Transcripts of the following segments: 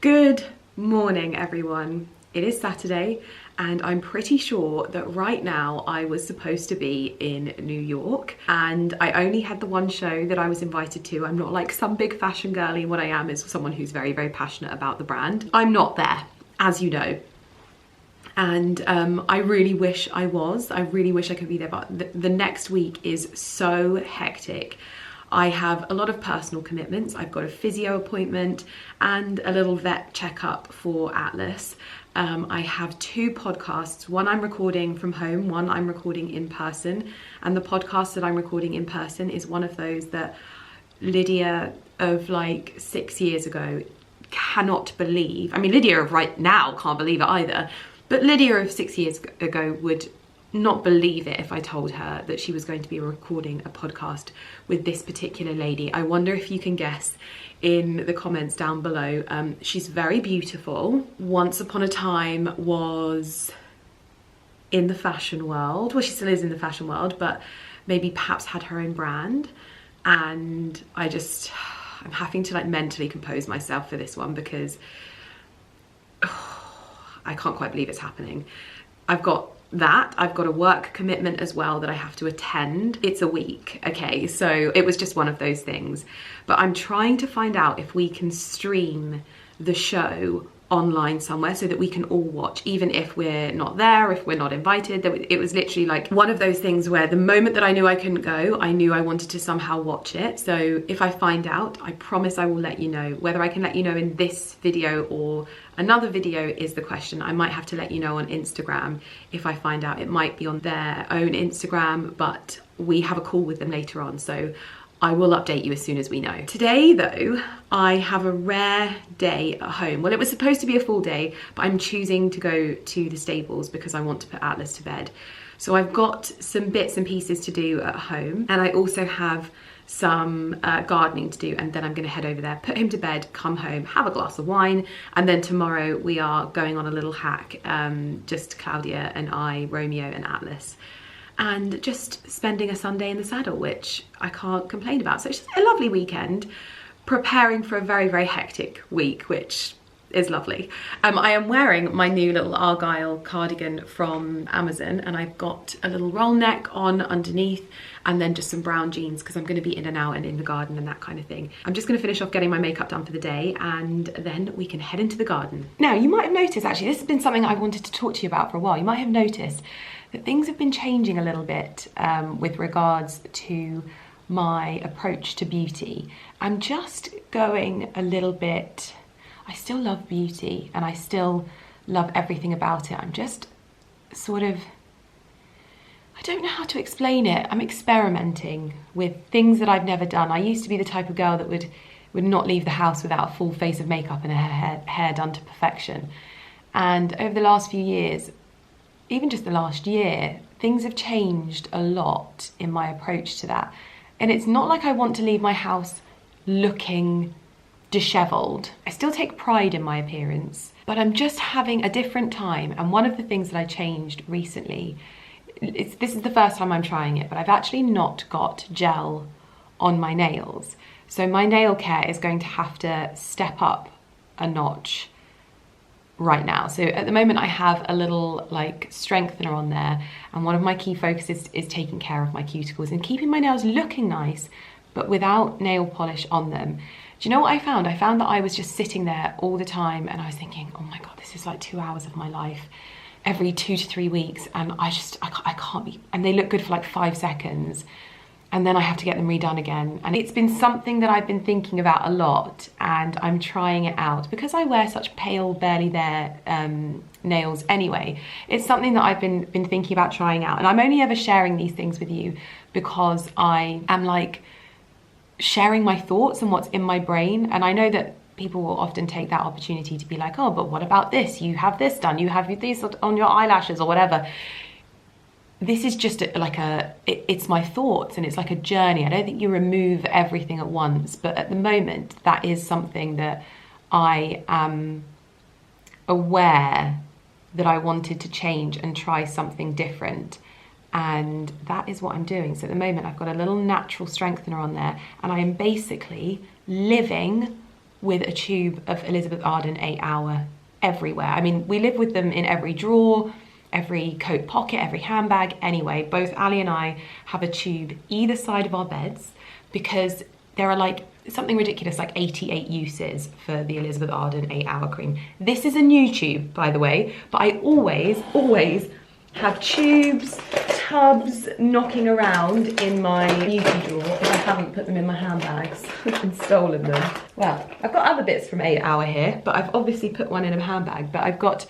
Good morning, everyone. It is Saturday, and I'm pretty sure that right now I was supposed to be in New York, and I only had the one show that I was invited to. I'm not like some big fashion girly. What I am is someone who's very, very passionate about the brand. I'm not there, as you know. And I really wish I was. I really wish I could be there, but the next week is so hectic. I have a lot of personal commitments. I've got a physio appointment and a little vet checkup for Atlas. I have 2 podcasts. One I'm recording from home, one I'm recording in person. And the podcast that I'm recording in person is one of those that Lydia of like 6 years ago cannot believe. I mean, Lydia of right now can't believe it either. But Lydia of 6 years ago would not believe it if I told her that she was going to be recording a podcast with this particular lady. I wonder if you can guess in the comments down below. She's very beautiful. Once upon a time was in the fashion world. Well, she still is in the fashion world, but maybe perhaps had her own brand. And I'm having to like mentally compose myself for this one because I can't quite believe it's happening. I've got a work commitment as well that I have to attend. It's a week, okay? So it was just one of those things. But I'm trying to find out if we can stream the show online somewhere so that we can all watch, even if we're not there, if we're not invited. It was literally like one of those things where the moment that I knew I couldn't go, I knew I wanted to somehow watch it. So if I find out, I promise I will let you know. Whether I can let you know in this video or another video is the question. I might have to let you know on Instagram if I find out. It might be on their own Instagram, but we have a call with them later on. So I will update you as soon as we know. Today though, I have a rare day at home. Well, it was supposed to be a full day, but I'm choosing to go to the stables because I want to put Atlas to bed. So I've got some bits and pieces to do at home, and I also have some gardening to do, and then I'm gonna head over there, put him to bed, come home, have a glass of wine, and then tomorrow we are going on a little hack, just Claudia and I, Romeo and Atlas, and just spending a Sunday in the saddle, which I can't complain about. So it's just a lovely weekend, preparing for a very, very hectic week, which is lovely. I am wearing my new little Argyle cardigan from Amazon, and I've got a little roll neck on underneath, and then just some brown jeans because I'm going to be in and out and in the garden and that kind of thing. I'm just going to finish off getting my makeup done for the day, and then we can head into the garden. Now, you might have noticed, actually, this has been something I wanted to talk to you about for a while. You might have noticed that things have been changing a little bit with regards to my approach to beauty. I'm just going a little bit, I still love beauty and I still love everything about it. I'm just sort of, I don't know how to explain it. I'm experimenting with things that I've never done. I used to be the type of girl that would not leave the house without a full face of makeup and her hair done to perfection. And over the last few years, even just the last year, things have changed a lot in my approach to that. And it's not like I want to leave my house looking disheveled. I still take pride in my appearance, but I'm just having a different time. And one of the things that I changed recently, this is the first time I'm trying it, but I've actually not got gel on my nails. So my nail care is going to have to step up a notch right now. So at the moment I have a little like strengthener on there, and one of my key focuses is taking care of my cuticles and keeping my nails looking nice but without nail polish on them. Do you know what I found? I found that I was just sitting there all the time and I was thinking, oh my god, this is like 2 hours of my life every 2 to 3 weeks, and I can't be, and they look good for like 5 seconds and then I have to get them redone again. And it's been something that I've been thinking about a lot, and I'm trying it out because I wear such pale, barely there nails anyway. It's something that I've been thinking about trying out, and I'm only ever sharing these things with you because I am like sharing my thoughts and what's in my brain. And I know that people will often take that opportunity to be like, oh, but what about this? You have this done, you have these on your eyelashes or whatever. This is just it's my thoughts, and it's like a journey. I don't think you remove everything at once, but at the moment, that is something that I am aware that I wanted to change and try something different. And that is what I'm doing. So at the moment, I've got a little natural strengthener on there, and I am basically living with a tube of Elizabeth Arden 8 Hour everywhere. I mean, we live with them in every drawer, every coat pocket, every handbag. Anyway, both Ali and I have a tube either side of our beds because there are like something ridiculous, like 88 uses for the Elizabeth Arden 8 Hour cream. This is a new tube, by the way, but I always have tubes, tubs knocking around in my beauty drawer if I haven't put them in my handbags and stolen them. Well, I've got other bits from 8 Hour here, but I've obviously put one in a handbag. But I've got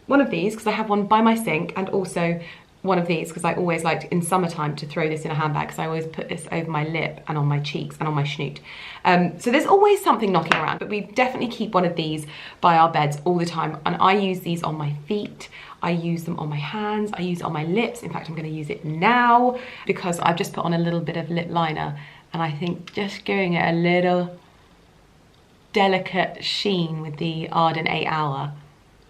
one of these because I have one by my sink, and also one of these because I always liked in summertime to throw this in a handbag because I always put this over my lip and on my cheeks and on my snoot. So there's always something knocking around, but we definitely keep one of these by our beds all the time. And I use these on my feet, I use them on my hands, I use it on my lips. In fact, I'm going to use it now because I've just put on a little bit of lip liner, and I think just giving it a little delicate sheen with the Arden 8 Hour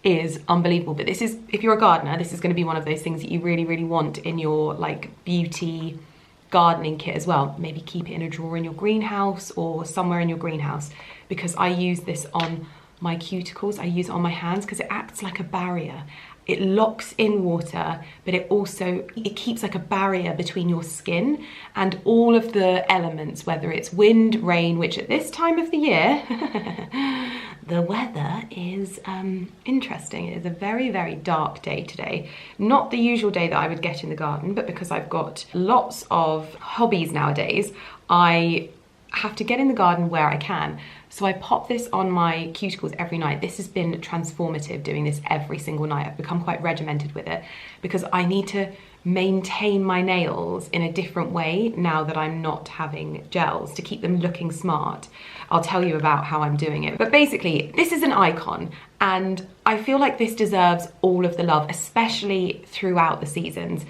is unbelievable. But this is, if you're a gardener, this is going to be one of those things that you really want in your like beauty gardening kit as well. Maybe keep it in a drawer in your greenhouse or somewhere in your greenhouse, because I use this on my cuticles, I use it on my hands because it acts like a barrier. It locks in water, but it keeps like a barrier between your skin and all of the elements, whether it's wind, rain, which at this time of the year, the weather is interesting. It is a very dark day today. Not the usual day that I would get in the garden, but because I've got lots of hobbies nowadays, I have to get in the garden where I can. So I pop this on my cuticles every night. This has been transformative, doing this every single night. I've become quite regimented with it because I need to maintain my nails in a different way now that I'm not having gels, to keep them looking smart. I'll tell you about how I'm doing it. But basically, this is an icon, and I feel like this deserves all of the love, especially throughout the seasons,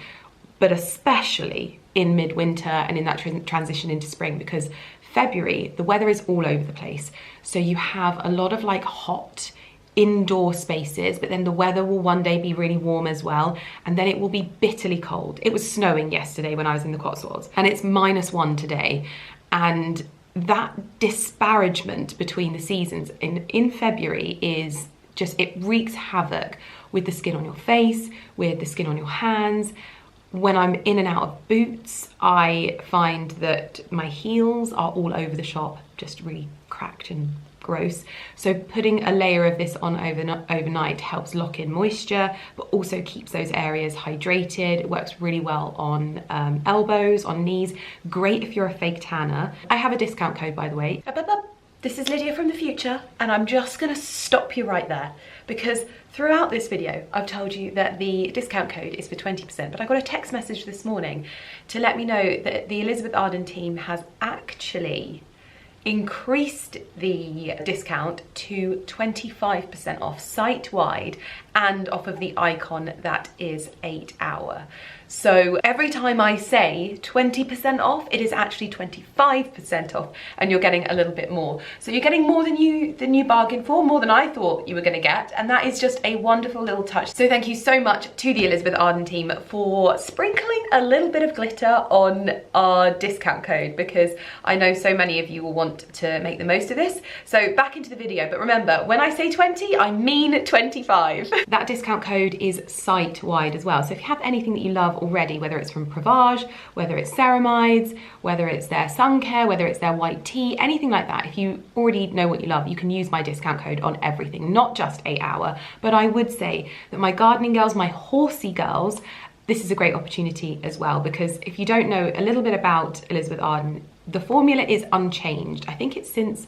but especially in midwinter and in that transition into spring, because February, the weather is all over the place. So you have a lot of like hot indoor spaces, but then the weather will one day be really warm as well. And then it will be bitterly cold. It was snowing yesterday when I was in the Cotswolds, and it's -1 today. And that disparagement between the seasons in February is just, it wreaks havoc with the skin on your face, with the skin on your hands. When I'm in and out of boots, I find that my heels are all over the shop, just really cracked and gross. So putting a layer of this on overnight helps lock in moisture, but also keeps those areas hydrated. It works really well on elbows, on knees. Great if you're a fake tanner. I have a discount code, by the way. This is Lydia from the future, and I'm just gonna stop you right there because throughout this video, I've told you that the discount code is for 20%, but I got a text message this morning to let me know that the Elizabeth Arden team has actually increased the discount to 25% off site-wide and off of the icon that is 8 Hour. So every time I say 20% off, it is actually 25% off, and you're getting a little bit more. So you're getting more than you bargained for, more than I thought you were gonna get, and that is just a wonderful little touch. So thank you so much to the Elizabeth Arden team for sprinkling a little bit of glitter on our discount code, because I know so many of you will want to make the most of this. So back into the video, but remember, when I say 20, I mean 25. That discount code is site-wide as well. So if you have anything that you love already, whether it's from Provage, whether it's ceramides, whether it's their sun care, whether it's their white tea, anything like that, if you already know what you love, you can use my discount code on everything, not just 8 Hour. But I would say that my gardening girls, my horsey girls, this is a great opportunity as well, because if you don't know a little bit about Elizabeth Arden, the formula is unchanged. I think it's since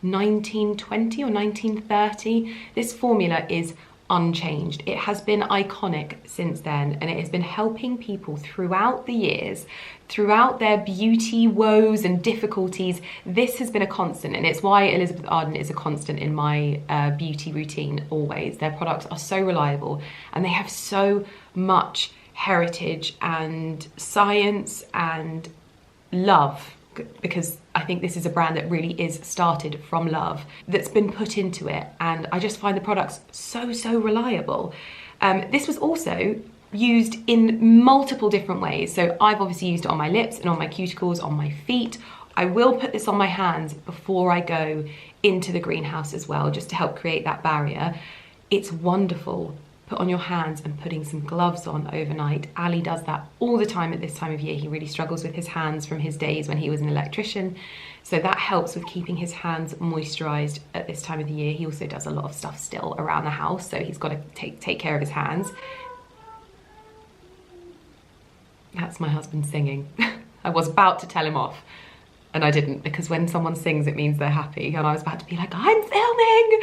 1920 or 1930. This formula is unchanged. It has been iconic since then, and it has been helping people throughout the years, throughout their beauty woes and difficulties. This has been a constant, and it's why Elizabeth Arden is a constant in my beauty routine always. Their products are so reliable, and they have so much heritage and science and love, because I think this is a brand that really is started from love, that's been put into it, and I just find the products so reliable. This was also used in multiple different ways. So I've obviously used it on my lips and on my cuticles, on my feet. I will put this on my hands before I go into the greenhouse as well, just to help create that barrier. It's wonderful. Put on your hands and putting some gloves on overnight. Ali does that all the time at this time of year. He really struggles with his hands from his days when he was an electrician. So that helps with keeping his hands moisturized at this time of the year. He also does a lot of stuff still around the house, so he's got to take care of his hands. That's my husband singing. I was about to tell him off, and I didn't, because when someone sings, it means they're happy, and I was about to be like, I'm filming!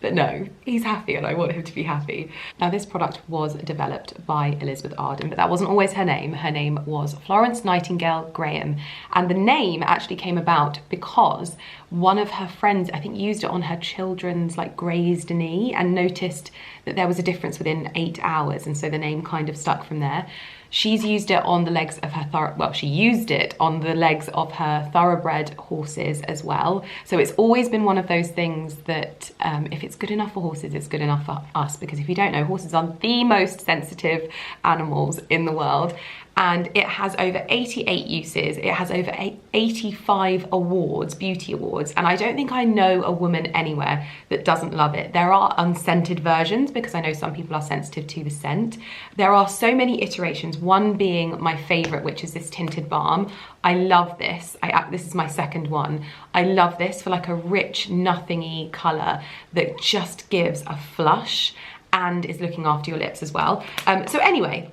But no, he's happy and I want him to be happy. Now, this product was developed by Elizabeth Arden, but that wasn't always her name. Her name was Florence Nightingale Graham. And the name actually came about because one of her friends, I think, used it on her children's like grazed knee and noticed that there was a difference within 8 hours. And so the name kind of stuck from there. She's used it on the legs of her, she used it on the legs of her thoroughbred horses as well. So it's always been one of those things that if it's good enough for horses, it's good enough for us. Because if you don't know, horses are the most sensitive animals in the world. And it has over 88 uses. It has over 85 awards, beauty awards. And I don't think I know a woman anywhere that doesn't love it. There are unscented versions because I know some people are sensitive to the scent. There are so many iterations, one being my favorite, which is this tinted balm. I love this. This is my second one. I love this for like a rich, nothingy color that just gives a flush and is looking after your lips as well. So anyway,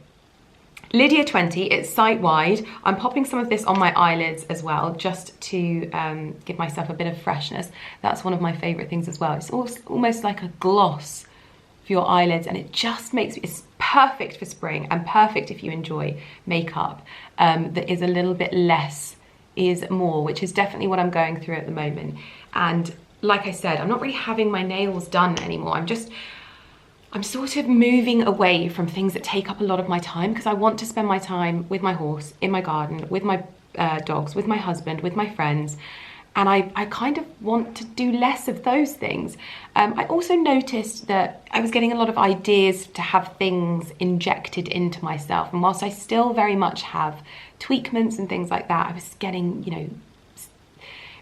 Lydia 20, it's site-wide. I'm popping some of this on my eyelids as well, just to give myself a bit of freshness. That's one of my favorite things as well. It's almost like a gloss for your eyelids, and it just it's perfect for spring and perfect if you enjoy makeup that is a little bit less is more, which is definitely what I'm going through at the moment. And like I said, I'm not really having my nails done anymore. I'm sort of moving away from things that take up a lot of my time, because I want to spend my time with my horse, in my garden, with my dogs, with my husband, with my friends. And I kind of want to do less of those things. I also noticed that I was getting a lot of ideas to have things injected into myself. And whilst I still very much have tweakments and things like that, I was getting, you know,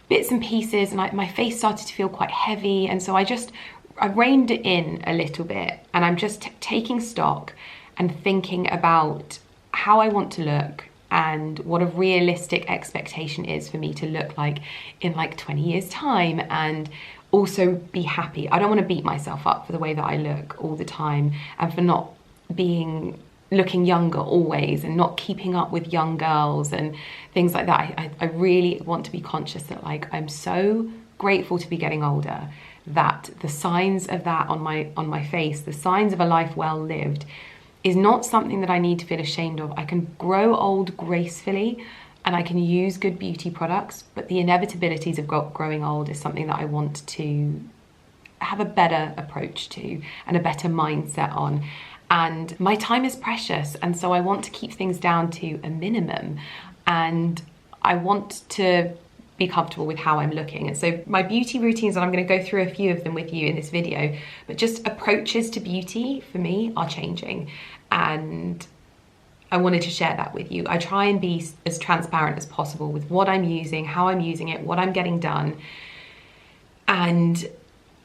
bits and pieces, and my face started to feel quite heavy. And so I reined it in a little bit, and I'm just taking stock and thinking about how I want to look and what a realistic expectation is for me to look like in like 20 years time, and also be happy. I don't want to beat myself up for the way that I look all the time and for not looking younger always and not keeping up with young girls and things like that. I really want to be conscious that like I'm so grateful to be getting older, that the signs of that on my face, the signs of a life well lived, is not something that I need to feel ashamed of. I can grow old gracefully and I can use good beauty products, but the inevitabilities of growing old is something that I want to have a better approach to and a better mindset on. And my time is precious, and so I want to keep things down to a minimum, and I want to be comfortable with how I'm looking. And so my beauty routines, and I'm going to go through a few of them with you in this video, but just approaches to beauty for me are changing, and I wanted to share that with you. I try and be as transparent as possible with what I'm using, how I'm using it, what I'm getting done, and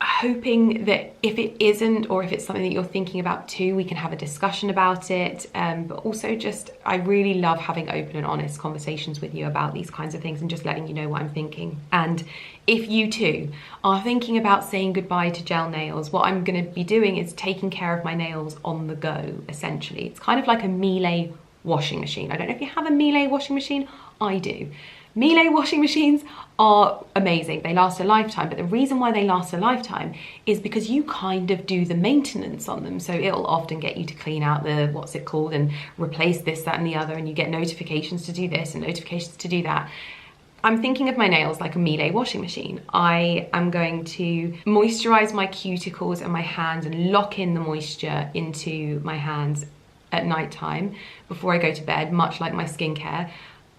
hoping that if it isn't, or if it's something that you're thinking about too, we can have a discussion about it. But also just, I really love having open and honest conversations with you about these kinds of things and just letting you know what I'm thinking. And if you too are thinking about saying goodbye to gel nails, what I'm going to be doing is taking care of my nails on the go, essentially. It's kind of like a Miele washing machine. I don't know if you have a Miele washing machine. I do. Miele washing machines are amazing. They last a lifetime, but the reason why they last a lifetime is because you kind of do the maintenance on them. So it'll often get you to clean out the, what's it called, and replace this, that, and the other, and you get notifications to do this and notifications to do that. I'm thinking of my nails like a Miele washing machine. I am going to moisturize my cuticles and my hands and lock in the moisture into my hands at night time before I go to bed, much like my skincare.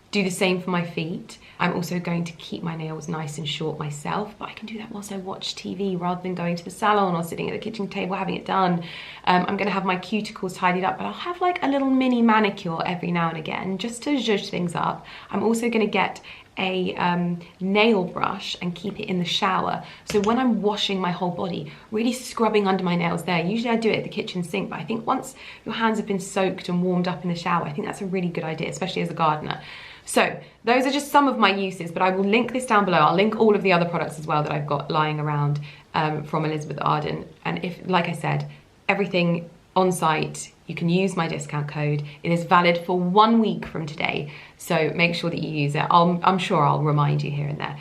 Do the same for my feet. I'm also going to keep my nails nice and short myself, but I can do that whilst I watch TV rather than going to the salon or sitting at the kitchen table having it done. I'm gonna have my cuticles tidied up, but I'll have like a little mini manicure every now and again just to zhuzh things up. I'm also gonna get a nail brush and keep it in the shower. So when I'm washing my whole body, really scrubbing under my nails there. Usually I do it at the kitchen sink, but I think once your hands have been soaked and warmed up in the shower, I think that's a really good idea, especially as a gardener. So those are just some of my uses, but I will link this down below. I'll link all of the other products as well that I've got lying around from Elizabeth Arden. And if, like I said, everything on site, you can use my discount code. It is valid for 1 week from today, so make sure that you use it. I'm sure I'll remind you here and there,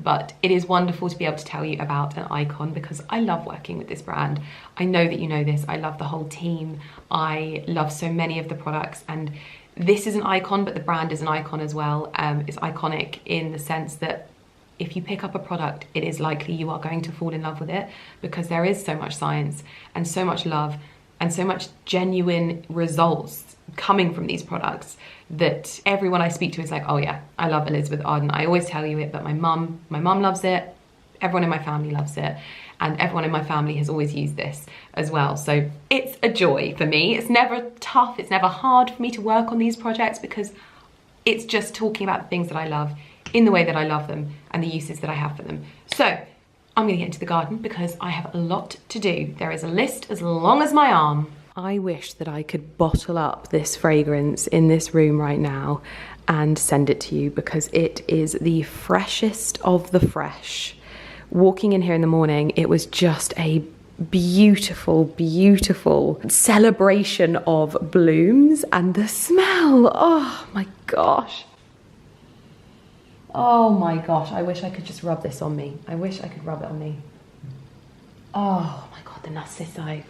but it is wonderful to be able to tell you about an icon because I love working with this brand. I know that you know this. I love the whole team. I love so many of the products, and this is an icon, but the brand is an icon as well. It's iconic in the sense that if you pick up a product, it is likely you are going to fall in love with it because there is so much science and so much love and so much genuine results coming from these products that everyone I speak to is like, oh yeah, I love Elizabeth Arden. I always tell you it, but my mum loves it. Everyone in my family loves it. And everyone in my family has always used this as well. So it's a joy for me. It's never tough. It's never hard for me to work on these projects because it's just talking about the things that I love in the way that I love them and the uses that I have for them. So I'm gonna get into the garden because I have a lot to do. There is a list as long as my arm. I wish that I could bottle up this fragrance in this room right now and send it to you because it is the freshest of the fresh. Walking in here in the morning, it was just a beautiful, beautiful celebration of blooms and the smell. Oh my gosh. Oh my gosh, I wish I could just rub this on me. I wish I could rub it on me. Oh my God, the narcissi.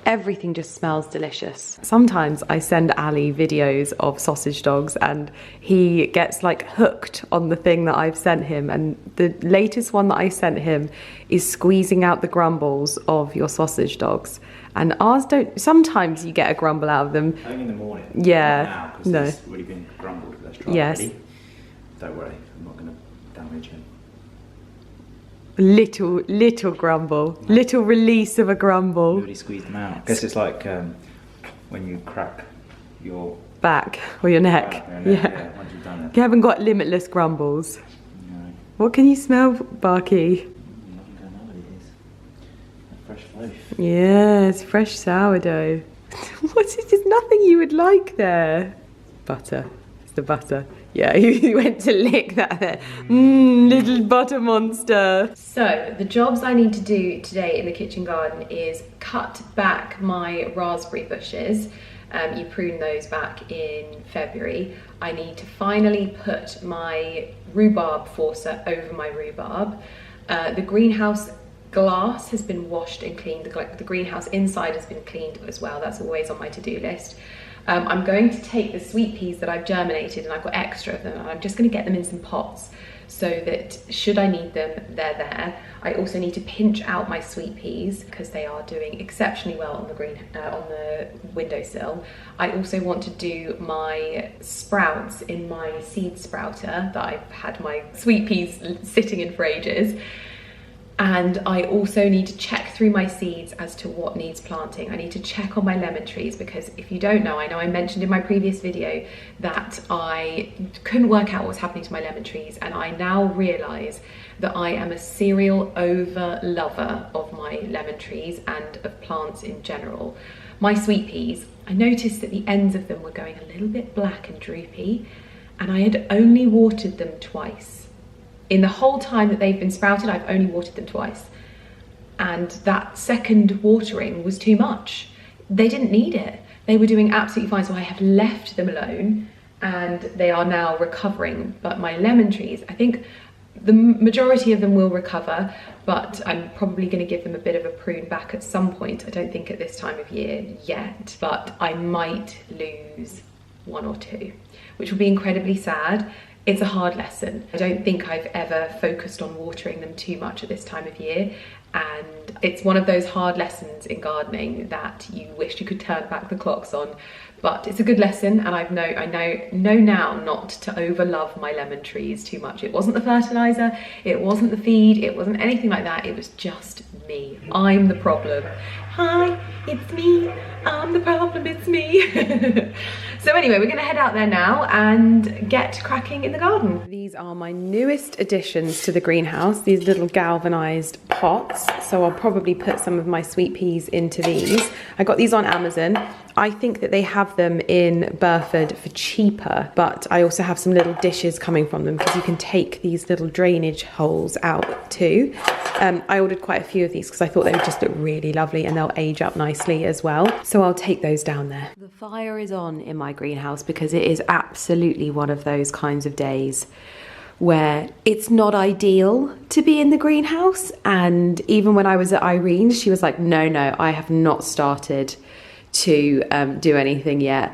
Everything just smells delicious. Sometimes I send Ali videos of sausage dogs and he gets like hooked on the thing that I've sent him, and the latest one that I sent him is squeezing out the grumbles of your sausage dogs. And ours don't, sometimes you get a grumble out of them. Only in the morning. Yeah. Now, no. It's already been grumbled. Let's try yes. It. Don't worry, I'm not going to damage him. Little grumble, no. Little release of a grumble. You already squeezed them out. I guess it's like when you crack your back or your neck. Yeah. Once you've done it. You haven't got limitless grumbles. No. What can you smell, Barky? Nothing going on with it. A fresh loaf. Yes, fresh sourdough. What is? There's nothing you would like there. Butter. It's the butter. Yeah, you went to lick that there. Little butter monster. So, the jobs I need to do today in the kitchen garden is cut back my raspberry bushes. You prune those back in February. I need to finally put my rhubarb forcer over my rhubarb. The greenhouse glass has been washed and cleaned. The greenhouse inside has been cleaned as well. That's always on my to-do list. I'm going to take the sweet peas that I've germinated, and I've got extra of them, and I'm just going to get them in some pots so that should I need them, they're there. I also need to pinch out my sweet peas because they are doing exceptionally well on the windowsill. I also want to do my sprouts in my seed sprouter that I've had my sweet peas sitting in for ages. And I also need to check through my seeds as to what needs planting. I need to check on my lemon trees because if you don't know, I know I mentioned in my previous video that I couldn't work out what's happening to my lemon trees, and I now realise that I am a serial over lover of my lemon trees and of plants in general. My sweet peas, I noticed that the ends of them were going a little bit black and droopy, and I had only watered them twice. In the whole time that they've been sprouted, I've only watered them twice. And that second watering was too much. They didn't need it. They were doing absolutely fine, so I have left them alone and they are now recovering. But my lemon trees, I think the majority of them will recover, but I'm probably going to give them a bit of a prune back at some point. I don't think at this time of year yet, but I might lose one or two, which will be incredibly sad. It's a hard lesson. I don't think I've ever focused on watering them too much at this time of year, and it's one of those hard lessons in gardening that you wish you could turn back the clocks on, but it's a good lesson, and I know now not to overlove my lemon trees too much. It wasn't the fertilizer, it wasn't the feed, it wasn't anything like that, it was just me. I'm the problem. Hi, it's me. I'm the problem, it's me. So anyway, we're gonna head out there now and get cracking in the garden. These are my newest additions to the greenhouse, these little galvanized pots. So I'll probably put some of my sweet peas into these. I got these on Amazon. I think that they have them in Burford for cheaper, but I also have some little dishes coming from them because you can take these little drainage holes out too. I ordered quite a few of these because I thought they would just look really lovely and they'll age up nicely as well. So I'll take those down there. The fire is on in my greenhouse because it is absolutely one of those kinds of days where it's not ideal to be in the greenhouse. And even when I was at Irene's, she was like, no, I have not started to do anything yet.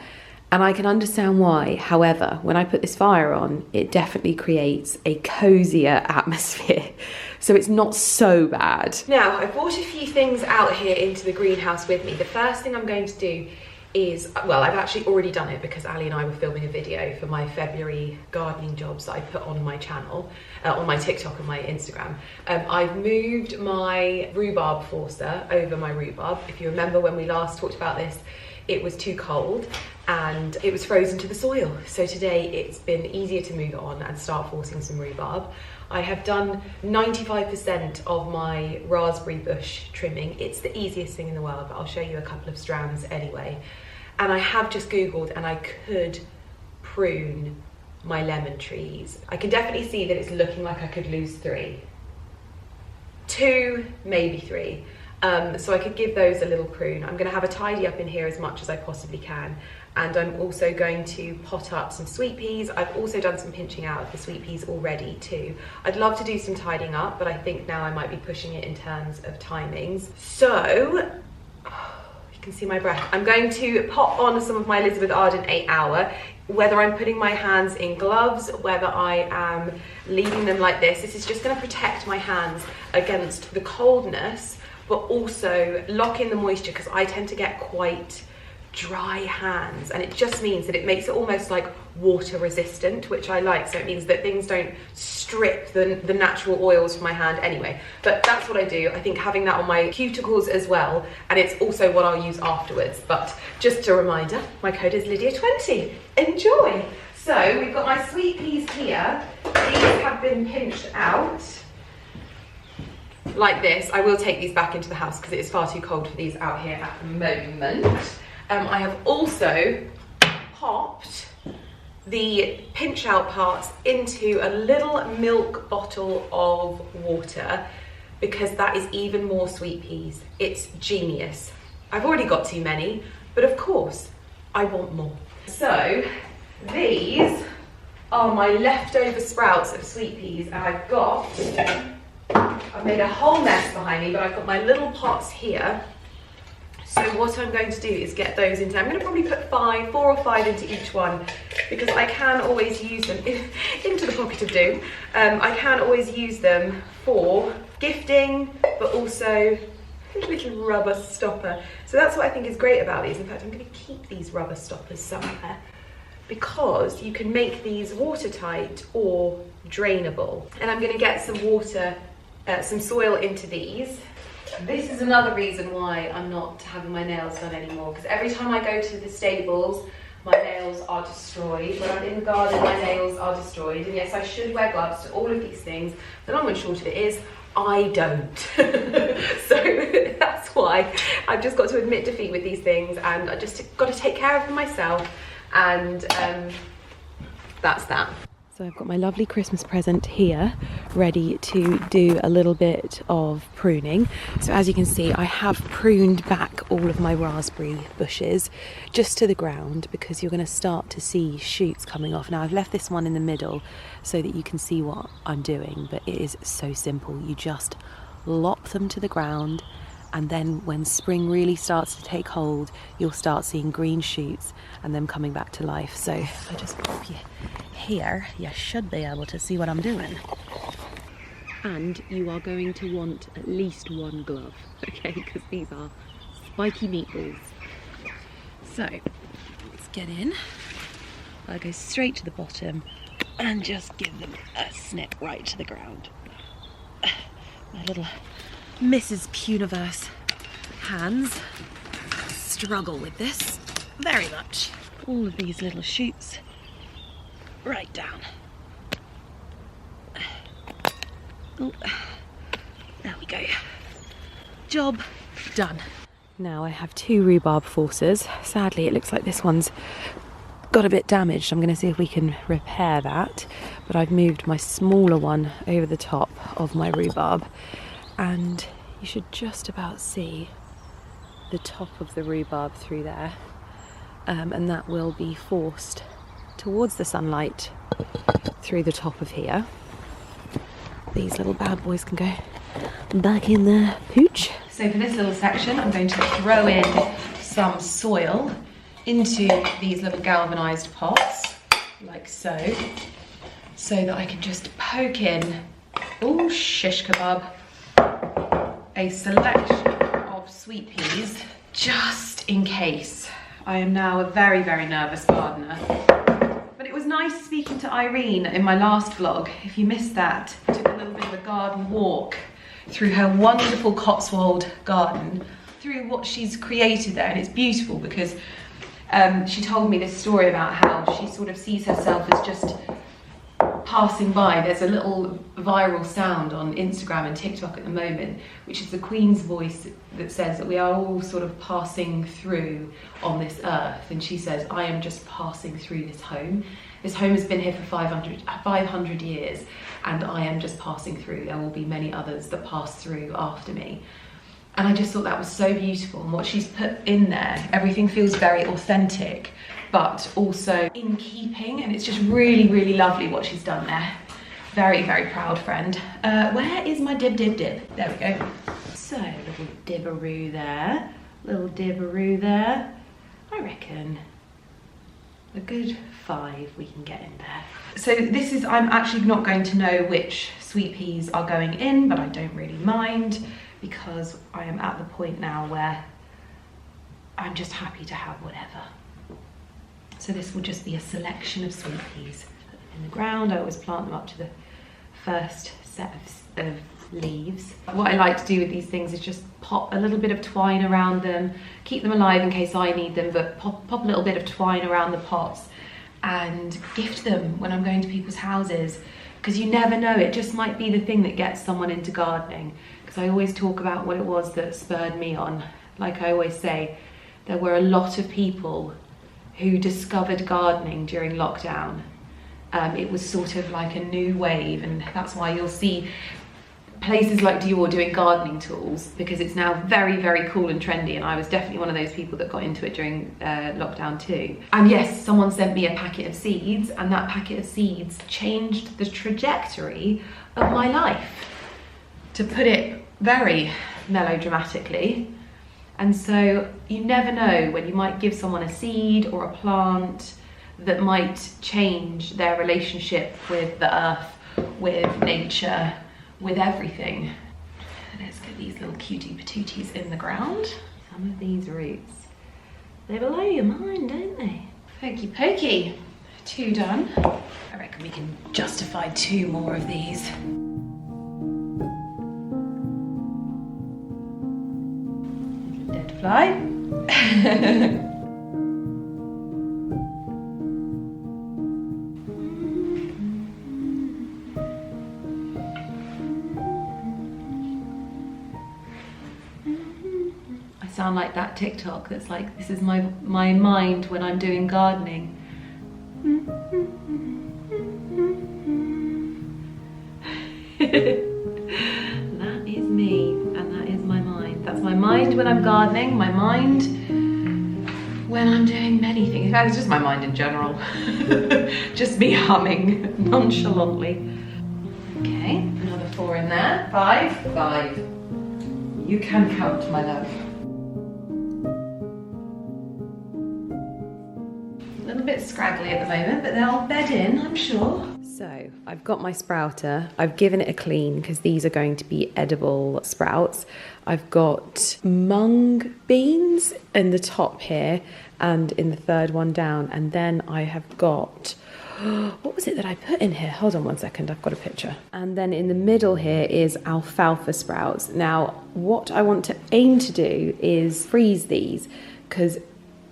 And I can understand why. However, when I put this fire on, it definitely creates a cozier atmosphere. So it's not so bad. Now, I brought a few things out here into the greenhouse with me. The first thing I'm going to do is, well, I've actually already done it because Ali and I were filming a video for my February gardening jobs that I put on my channel, on my TikTok and my Instagram. I've moved my rhubarb forcer over my rhubarb. If you remember when we last talked about this, it was too cold and it was frozen to the soil. So today it's been easier to move it on and start forcing some rhubarb. I have done 95% of my raspberry bush trimming. It's the easiest thing in the world, but I'll show you a couple of strands anyway. And I have just Googled and I could prune my lemon trees. I can definitely see that it's looking like I could lose 3. 2, maybe 3. So I could give those a little prune. I'm gonna have a tidy up in here as much as I possibly can. And I'm also going to pot up some sweet peas. I've also done some pinching out of the sweet peas already too. I'd love to do some tidying up, but I think now I might be pushing it in terms of timings. So, you can see my breath. I'm going to pop on some of my Elizabeth Arden 8 Hour. Whether I'm putting my hands in gloves, whether I am leaving them like this is just gonna protect my hands against the coldness, but also lock in the moisture because I tend to get quite dry hands, and it just means that it makes it almost like water resistant, which I like. So it means that things don't strip the natural oils from my hand anyway. But that's what I do. I think having that on my cuticles as well, and it's also what I'll use afterwards. But just a reminder, my code is Lydia20. Enjoy. So we've got my sweet peas here. These have been pinched out like this. I will take these back into the house because it is far too cold for these out here at the moment. I have also popped the pinch out parts into a little milk bottle of water because that is even more sweet peas. It's genius. I've already got too many, but of course I want more. So these are my leftover sprouts of sweet peas, and I've made a whole mess behind me, but I've got my little pots here. So what I'm going to do is get those into, I'm going to probably put 4 or 5 into each one because I can always use them into the pocket of doom. I can always use them for gifting, but also a little rubber stopper. So that's what I think is great about these. In fact, I'm going to keep these rubber stoppers somewhere because you can make these watertight or drainable. And I'm going to get some water, some soil into these. This is another reason why I'm not having my nails done anymore, because every time I go to the stables, my nails are destroyed. When I'm in the garden, my nails are destroyed. And yes, I should wear gloves to all of these things. The long and short of it is, I don't. So that's why I've just got to admit defeat with these things, and I just got to take care of them myself. And that's that. So I've got my lovely Christmas present here ready to do a little bit of pruning. So as you can see, I have pruned back all of my raspberry bushes just to the ground because you're going to start to see shoots coming off. Now I've left this one in the middle so that you can see what I'm doing, but it is so simple. You just lop them to the ground, and then when spring really starts to take hold, you'll start seeing green shoots and them coming back to life. So if I just pop you here, you should be able to see what I'm doing. And you are going to want at least 1 glove, okay, because these are spiky meatballs. So let's get in. I'll go straight to the bottom and just give them a snip right to the ground. My little Mrs. Puniverse hands struggle with this very much. All of these little shoots right down. Oh, there we go. Job done. Now I have 2 rhubarb forces. Sadly, it looks like this one's got a bit damaged. I'm going to see if we can repair that. But I've moved my smaller one over the top of my rhubarb, and you should just about see the top of the rhubarb through there, and that will be forced towards the sunlight through the top of here. These little bad boys can go back in the pooch. So for this little section, I'm going to throw in some soil into these little galvanised pots, like so that I can just poke in, oh shish kebab, a selection of sweet peas, just in case. I am now a very, very nervous gardener. But it was nice speaking to Irene in my last vlog. If you missed that, I took a little bit of a garden walk through her wonderful Cotswold garden, through what she's created there, and it's beautiful because she told me this story about how she sort of sees herself as just passing by. There's a little viral sound on Instagram and TikTok at the moment, which is the Queen's voice that says that we are all sort of passing through on this earth. And she says, I am just passing through this home. This home has been here for 500 years, and I am just passing through. There will be many others that pass through after me. And I just thought that was so beautiful. And what she's put in there, everything feels very authentic, but also in keeping. And it's just really, really lovely what she's done there. Very, very proud friend. Where is my dib? There we go. So, little dibberoo there. Little dibberoo there. I reckon a good 5 we can get in there. So this is, I'm actually not going to know which sweet peas are going in, but I don't really mind, because I am at the point now where I'm just happy to have whatever. So this will just be a selection of sweet peas in the ground. I always plant them up to the first set of leaves. What I like to do with these things is just pop a little bit of twine around them, keep them alive in case I need them, but pop a little bit of twine around the pots and gift them when I'm going to people's houses, because you never know, it just might be the thing that gets someone into gardening. Because I always talk about what it was that spurred me on. Like I always say, there were a lot of people who discovered gardening during lockdown. It was sort of like a new wave, and that's why you'll see places like Dior doing gardening tools, because it's now very, very cool and trendy, and I was definitely one of those people that got into it during lockdown too. And yes, someone sent me a packet of seeds, and that packet of seeds changed the trajectory of my life, to put it very melodramatically. And so you never know when you might give someone a seed or a plant that might change their relationship with the earth, with nature, with everything. Let's get these little cutie patooties in the ground. Some of these roots, they blow your mind, don't they? Pokey pokey, 2 done. I reckon we can justify 2 more of these. Little dead fly. Sound like that TikTok that's like, this is my mind when I'm doing gardening. That is me, and that is my mind. That's my mind when I'm gardening, my mind when I'm doing many things. In fact, it's just my mind in general. Just me humming nonchalantly. Okay, another 4 in there. 5. You can count, my love. A little bit scraggly at the moment, but they'll bed in, I'm sure. So I've got my sprouter. I've given it a clean because these are going to be edible sprouts. I've got mung beans in the top here and in the 3rd one down, and then I have got what was it that I put in here? Hold on one second, I've got a picture. And then in the middle here is alfalfa sprouts. Now, what I want to aim to do is freeze these, because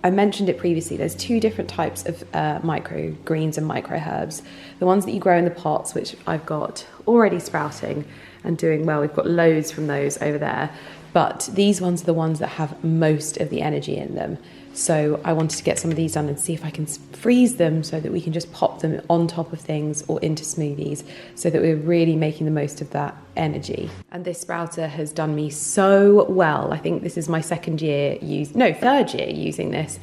I mentioned it previously, there's two different types of microgreens and microherbs. The ones that you grow in the pots, which I've got already sprouting and doing well. We've got loads from those over there. But these ones are the ones that have most of the energy in them. So I wanted to get some of these done and see if I can freeze them so that we can just pop them on top of things or into smoothies, so that we're really making the most of that energy. And this sprouter has done me so well. I think this is my third year using this.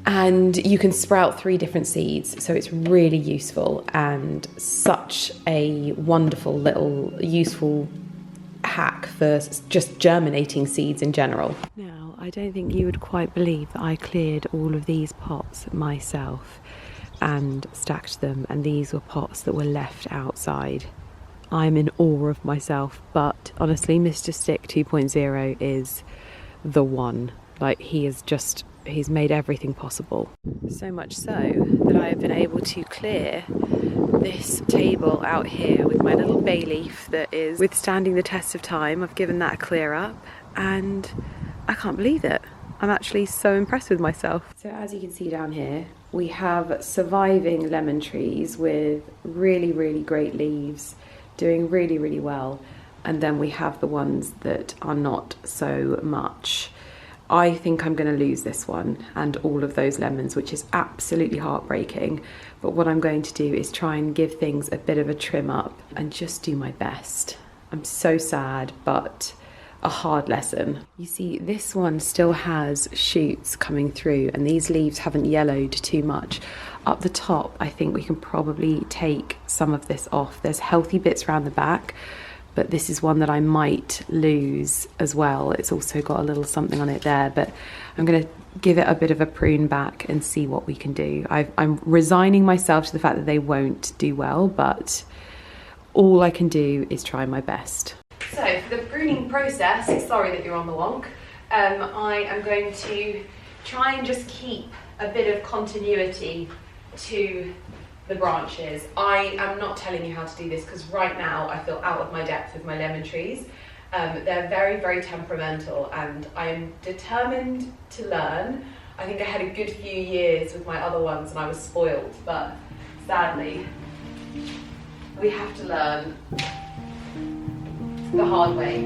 And you can sprout 3 different seeds, so it's really useful and such a wonderful little useful hack for just germinating seeds in general. Now, I don't think you would quite believe that I cleared all of these pots myself and stacked them, and these were pots that were left outside. I'm in awe of myself, but honestly, Mr. Stick 2.0 is the one. Like, he's made everything possible. So much so that I have been able to clear this table out here with my little bay leaf that is withstanding the test of time. I've given that a clear up and I can't believe it. I'm actually so impressed with myself. So as you can see down here, we have surviving lemon trees with really, really great leaves, doing really, really well. And then we have the ones that are not so much. I think I'm going to lose this one and all of those lemons, which is absolutely heartbreaking. But what I'm going to do is try and give things a bit of a trim up and just do my best. I'm so sad, but a hard lesson. You see, this one still has shoots coming through and these leaves haven't yellowed too much. Up the top, I think we can probably take some of this off. There's healthy bits around the back, but this is one that I might lose as well. It's also got a little something on it there, but I'm going to give it a bit of a prune back and see what we can do. I'm resigning myself to the fact that they won't do well, but all I can do is try my best. So for the pruning process, sorry that you're on the wonk, I am going to try and just keep a bit of continuity to the branches. I am not telling you how to do this because right now I feel out of my depth with my lemon trees. They're very, very temperamental and I am determined to learn. I think I had a good few years with my other ones and I was spoiled, but sadly we have to learn the hard way.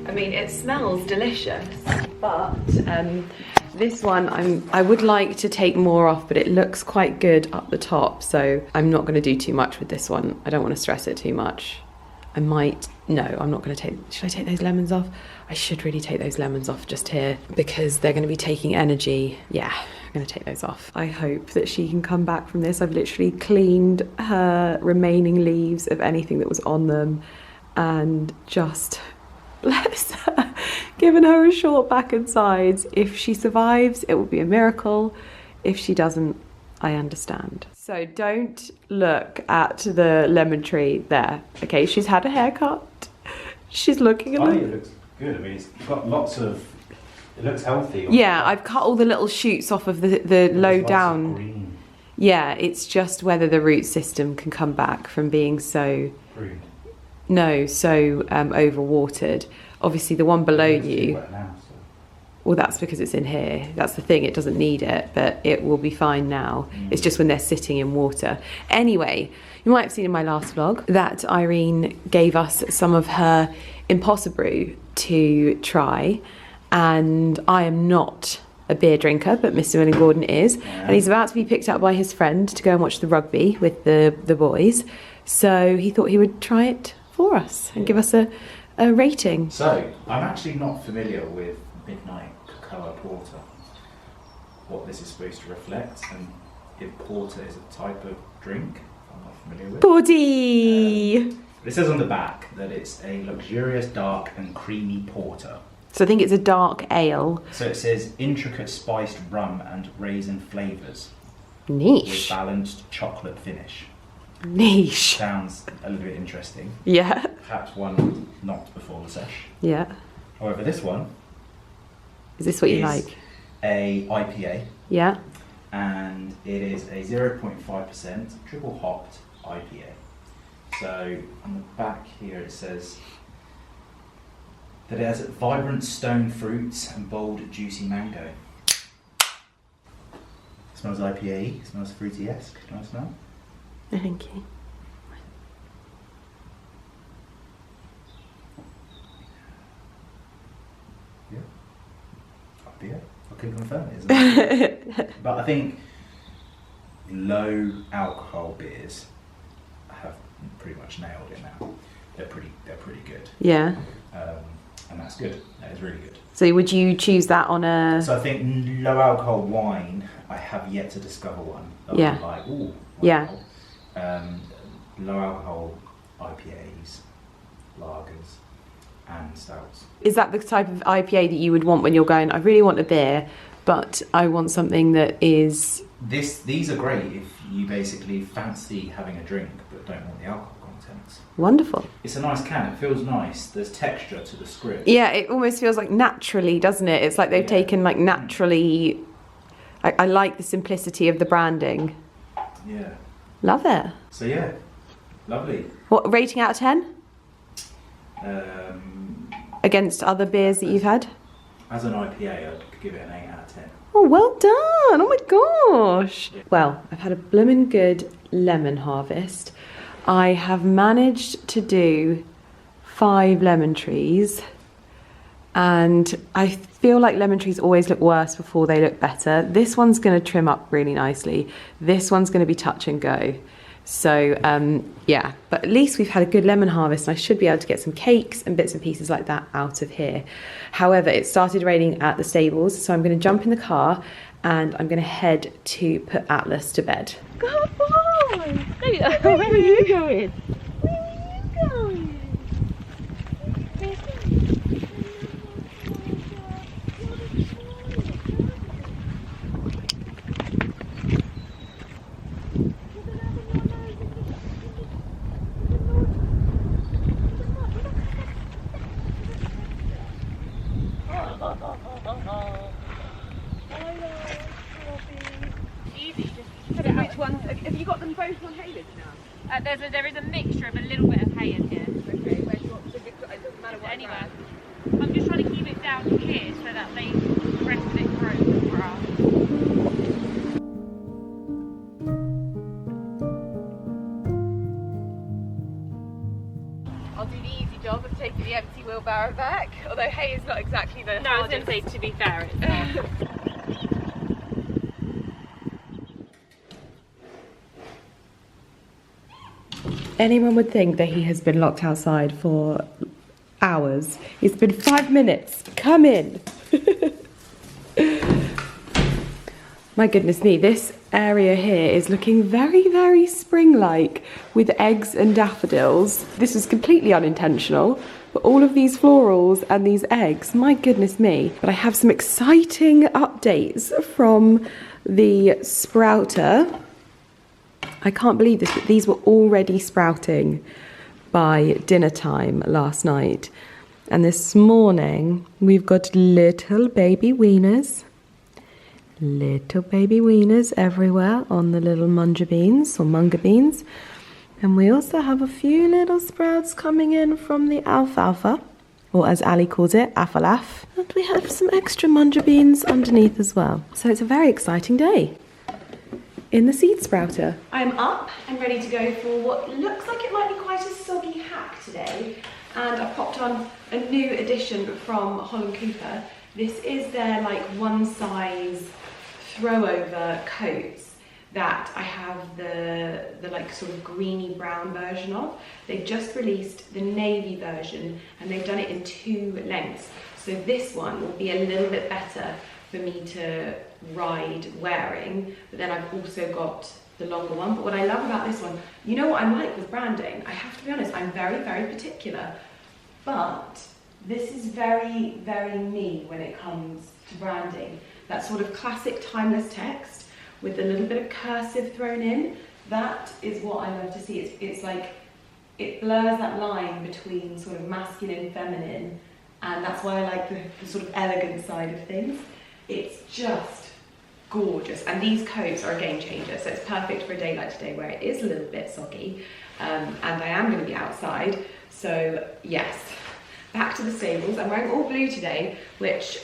I mean, it smells delicious, but this one I would like to take more off, but it looks quite good up the top, so I'm not going to do too much with this one. I don't want to stress it too much. I'm not going to take, should I take those lemons off? I should really take those lemons off just here because they're going to be taking energy. Yeah, I'm going to take those off. I hope that she can come back from this. I've literally cleaned her remaining leaves of anything that was on them and just, bless her, given her a short back and sides. If she survives, it will be a miracle. If she doesn't, I understand. So don't look at the lemon tree there. Okay, she's had a haircut. She's looking a little... It looks good. I mean, it's got lots of... It looks healthy. Yeah, I've cut all the little shoots off of the low down. Green. Yeah, it's just whether the root system can come back from being so... Green. No, so overwatered. Obviously, the one below you... Well, that's because it's in here. That's the thing, it doesn't need it, but it will be fine now. It's just when they're sitting in water. Anyway, you might have seen in my last vlog that Irene gave us some of her Impossible Brew to try, and I am not a beer drinker, but Mr. William Gordon is, and he's about to be picked up by his friend to go and watch the rugby with the boys, so he thought he would try it for us and give us a rating. So, I'm actually not familiar with Midnight Cocoa Porter, what this is supposed to reflect, and if porter is a type of drink I'm not familiar with. Porty! It says on the back that it's a luxurious, dark and creamy porter. So I think it's a dark ale. So it says intricate spiced rum and raisin flavours. Niche. With balanced chocolate finish. Niche. Sounds a little bit interesting. Yeah. Perhaps one not before the sesh. Yeah. However, this one Is this what you is like? a IPA. Yeah. And it is a 0.5% triple hopped IPA. So on the back here it says that it has vibrant stone fruits and bold juicy mango. Smells IPA-y, smells fruity-esque. Do you want to smell? Thank you. Yeah. IPA. I can confirm it, isn't it? But I think low alcohol beers have pretty much nailed it now. They're pretty good. Yeah. And that's good. That is really good. So would you choose that on a... So I think low alcohol wine, I have yet to discover one. That Yeah. I'm like, ooh, wow. Yeah. Low alcohol IPAs, lagers, and stouts. Is that the type of IPA that you would want when you're going, I really want a beer, but I want something that is... These are great if you basically fancy having a drink but don't want the alcohol contents. Wonderful. It's a nice can, it feels nice, there's texture to the script. Yeah, it almost feels like naturally, doesn't it? It's like they've taken like naturally... I like the simplicity of the branding. Yeah. Love it. So yeah, lovely. What rating out of 10? Against other beers that you've had? As an IPA, I'd give it an 8 out of 10. Oh, well done. Oh my gosh. Well, I've had a bloomin' good lemon harvest. I have managed to do 5 lemon trees, and I feel like lemon trees always look worse before they look better. This one's going to trim up really nicely. This one's going to be touch and go. So yeah, but at least we've had a good lemon harvest, and I should be able to get some cakes and bits and pieces like that out of here. However, it started raining at the stables, so I'm going to jump in the car and I'm going to head to put Atlas to bed. Good boy! Where are you going? Where are you going? Which ones? Have you got them both on hay lids now? There is a mixture of a little bit of hay in here. Okay, where do you want? It doesn't matter what. Anywhere. I'm just trying to keep it down here so that the rest of it grows with grass. I'll do the easy job of taking the empty wheelbarrow back, although hay is not exactly the No, I was going to say, to be fair, it's not. Anyone would think that he has been locked outside for hours. It's been 5 minutes. Come in. My goodness me, this area here is looking very, very spring-like with eggs and daffodils. This was completely unintentional, but all of these florals and these eggs, my goodness me. But I have some exciting updates from the sprouter. I can't believe this, but these were already sprouting by dinner time last night. And this morning, we've got little baby wieners. Little baby wieners everywhere on the little munga beans or munga beans. And we also have a few little sprouts coming in from the alfalfa, or as Ali calls it, afalaf. And we have some extra munga beans underneath as well. So it's a very exciting day in the seed sprouter. I'm up and ready to go for what looks like it might be quite a soggy hack today. And I've popped on a new edition from Holland Cooper. This is their like one size throw over coats that I have the like sort of greeny brown version of. They've just released the navy version and they've done it in 2 lengths. So this one will be a little bit better for me to ride wearing, but then I've also got the longer one. But what I love about this one, you know what I'm like with branding, I have to be honest, I'm very, very particular, but this is very, very me when it comes to branding. That sort of classic timeless text with a little bit of cursive thrown in, That is what I love to see. It's like, it blurs that line between sort of masculine and feminine, and that's why I like the sort of elegant side of things. It's just gorgeous, and these coats are a game changer, so it's perfect for a day like today where it is a little bit soggy, and I am going to be outside. So yes, back to the stables. I'm wearing all blue today, which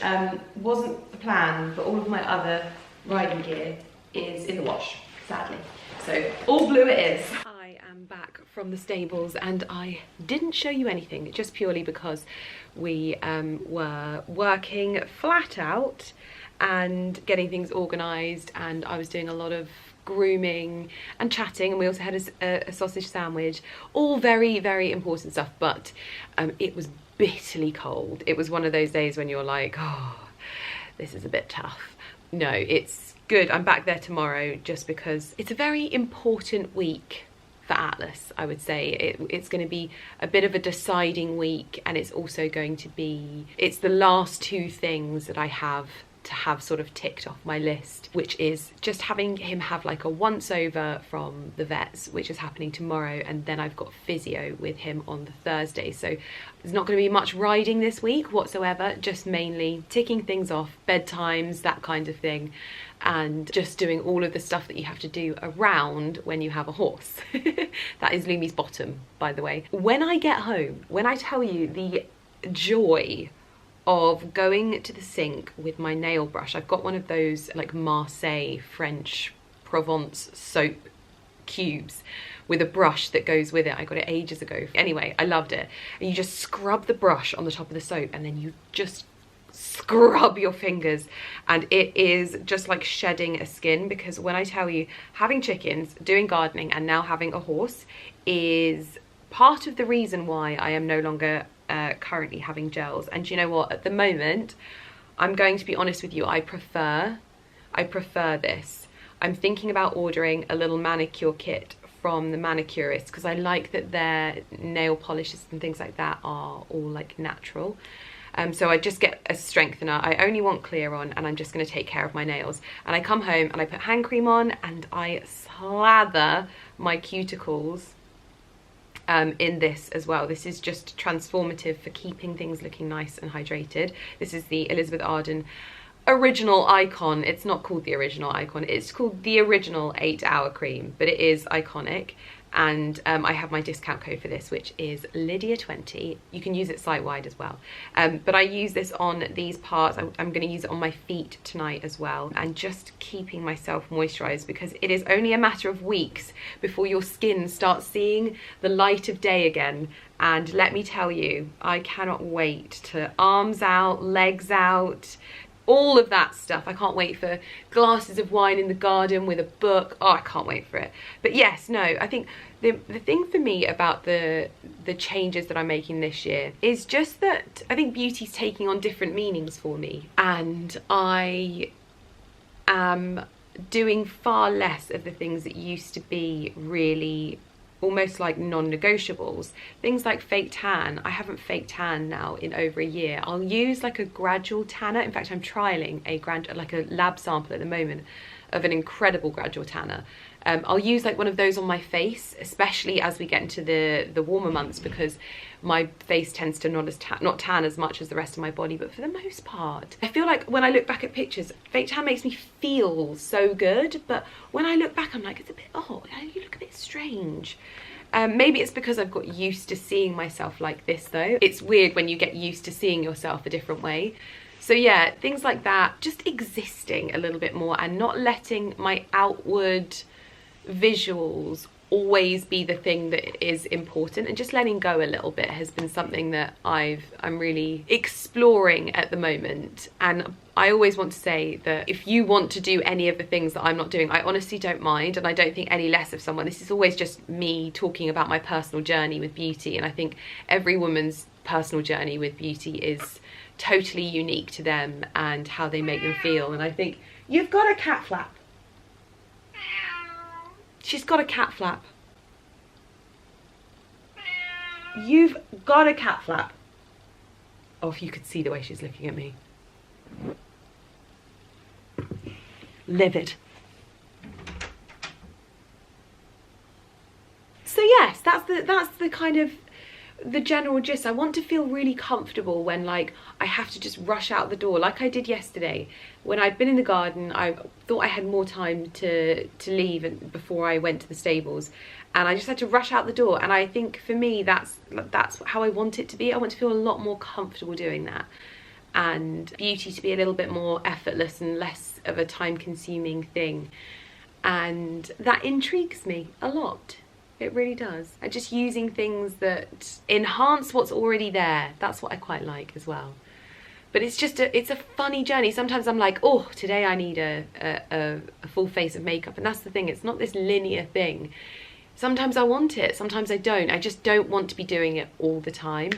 wasn't the plan, but all of my other riding gear is in the wash, sadly. So all blue it is. I am back from the stables, and I didn't show you anything just purely because we were working flat out and getting things organised, and I was doing a lot of grooming and chatting, and we also had a sausage sandwich, all very, very important stuff, but it was bitterly cold. It was one of those days when you're like, oh, this is a bit tough. No, it's good. I'm back there tomorrow just because it's a very important week for Atlas, I would say. It's going to be a bit of a deciding week, and it's also going to be, it's the last two things that I have to have sort of ticked off my list, which is just having him have like a once over from the vets, which is happening tomorrow, and then I've got physio with him on the Thursday. So there's not going to be much riding this week whatsoever, just mainly ticking things off, bedtimes, that kind of thing, and just doing all of the stuff that you have to do around when you have a horse. That is Lumi's bottom, by the way. When I get home, when I tell you the joy of going to the sink with my nail brush, I've got one of those like Marseille French Provence soap cubes with a brush that goes with it. I got it ages ago. Anyway, I loved it. And you just scrub the brush on the top of the soap, and then you just scrub your fingers, and it is just like shedding a skin, because when I tell you, having chickens, doing gardening, and now having a horse is part of the reason why I am no longer currently having gels. And you know what, at the moment, I'm going to be honest with you, I prefer this. I'm thinking about ordering a little manicure kit from the manicurist, because I like that their nail polishes and things like that are all like natural. So I just get a strengthener. I only want clear on, and I'm just going to take care of my nails. And I come home and I put hand cream on, and I slather my cuticles in this as well. This is just transformative for keeping things looking nice and hydrated. This is the Elizabeth Arden original icon. It's not called the original icon, it's called the original 8-hour cream, but it is iconic. And I have my discount code for this, which is Lydia20. You can use it site-wide as well. But I use this on these parts. I'm going to use it on my feet tonight as well. And just keeping myself moisturised, because it is only a matter of weeks before your skin starts seeing the light of day again. And let me tell you, I cannot wait to arms out, legs out, all of that stuff. I can't wait for glasses of wine in the garden with a book. Oh, I can't wait for it. But yes, no, I think the thing for me about the changes that I'm making this year is just that I think beauty's taking on different meanings for me, and I am doing far less of the things that used to be really almost like non-negotiables. Things like fake tan. I haven't fake tan now in over a year. I'll use like a gradual tanner. In fact, I'm trialing a lab sample at the moment of an incredible gradual tanner. I'll use like one of those on my face, especially as we get into the warmer months, because my face tends to not tan as much as the rest of my body. But for the most part, I feel like when I look back at pictures, fake tan makes me feel so good, but when I look back, I'm like, it's a bit, oh, you look a bit strange. Maybe it's because I've got used to seeing myself like this though. It's weird when you get used to seeing yourself a different way. So yeah, things like that, just existing a little bit more and not letting my outward visuals always be the thing that is important, and just letting go a little bit has been something that I'm really exploring at the moment. And I always want to say that if you want to do any of the things that I'm not doing, I honestly don't mind, and I don't think any less of someone. This is always just me talking about my personal journey with beauty, and I think every woman's personal journey with beauty is totally unique to them and how they make them feel. And I think you've got a cat flap. She's got a cat flap. You've got a cat flap. Oh, if you could see the way she's looking at me. Livid. So yes, that's the kind of the general gist. I want to feel really comfortable when like I have to just rush out the door, like I did yesterday when I'd been in the garden. I thought I had more time to leave before I went to the stables, and I just had to rush out the door. And I think for me that's how I want it to be. I want to feel a lot more comfortable doing that, and beauty to be a little bit more effortless and less of a time-consuming thing, and that intrigues me a lot. It really does. And just using things that enhance what's already there. That's what I quite like as well. But it's just it's a funny journey. Sometimes I'm like, oh, today I need a full face of makeup. And that's the thing. It's not this linear thing. Sometimes I want it. Sometimes I don't. I just don't want to be doing it all the time.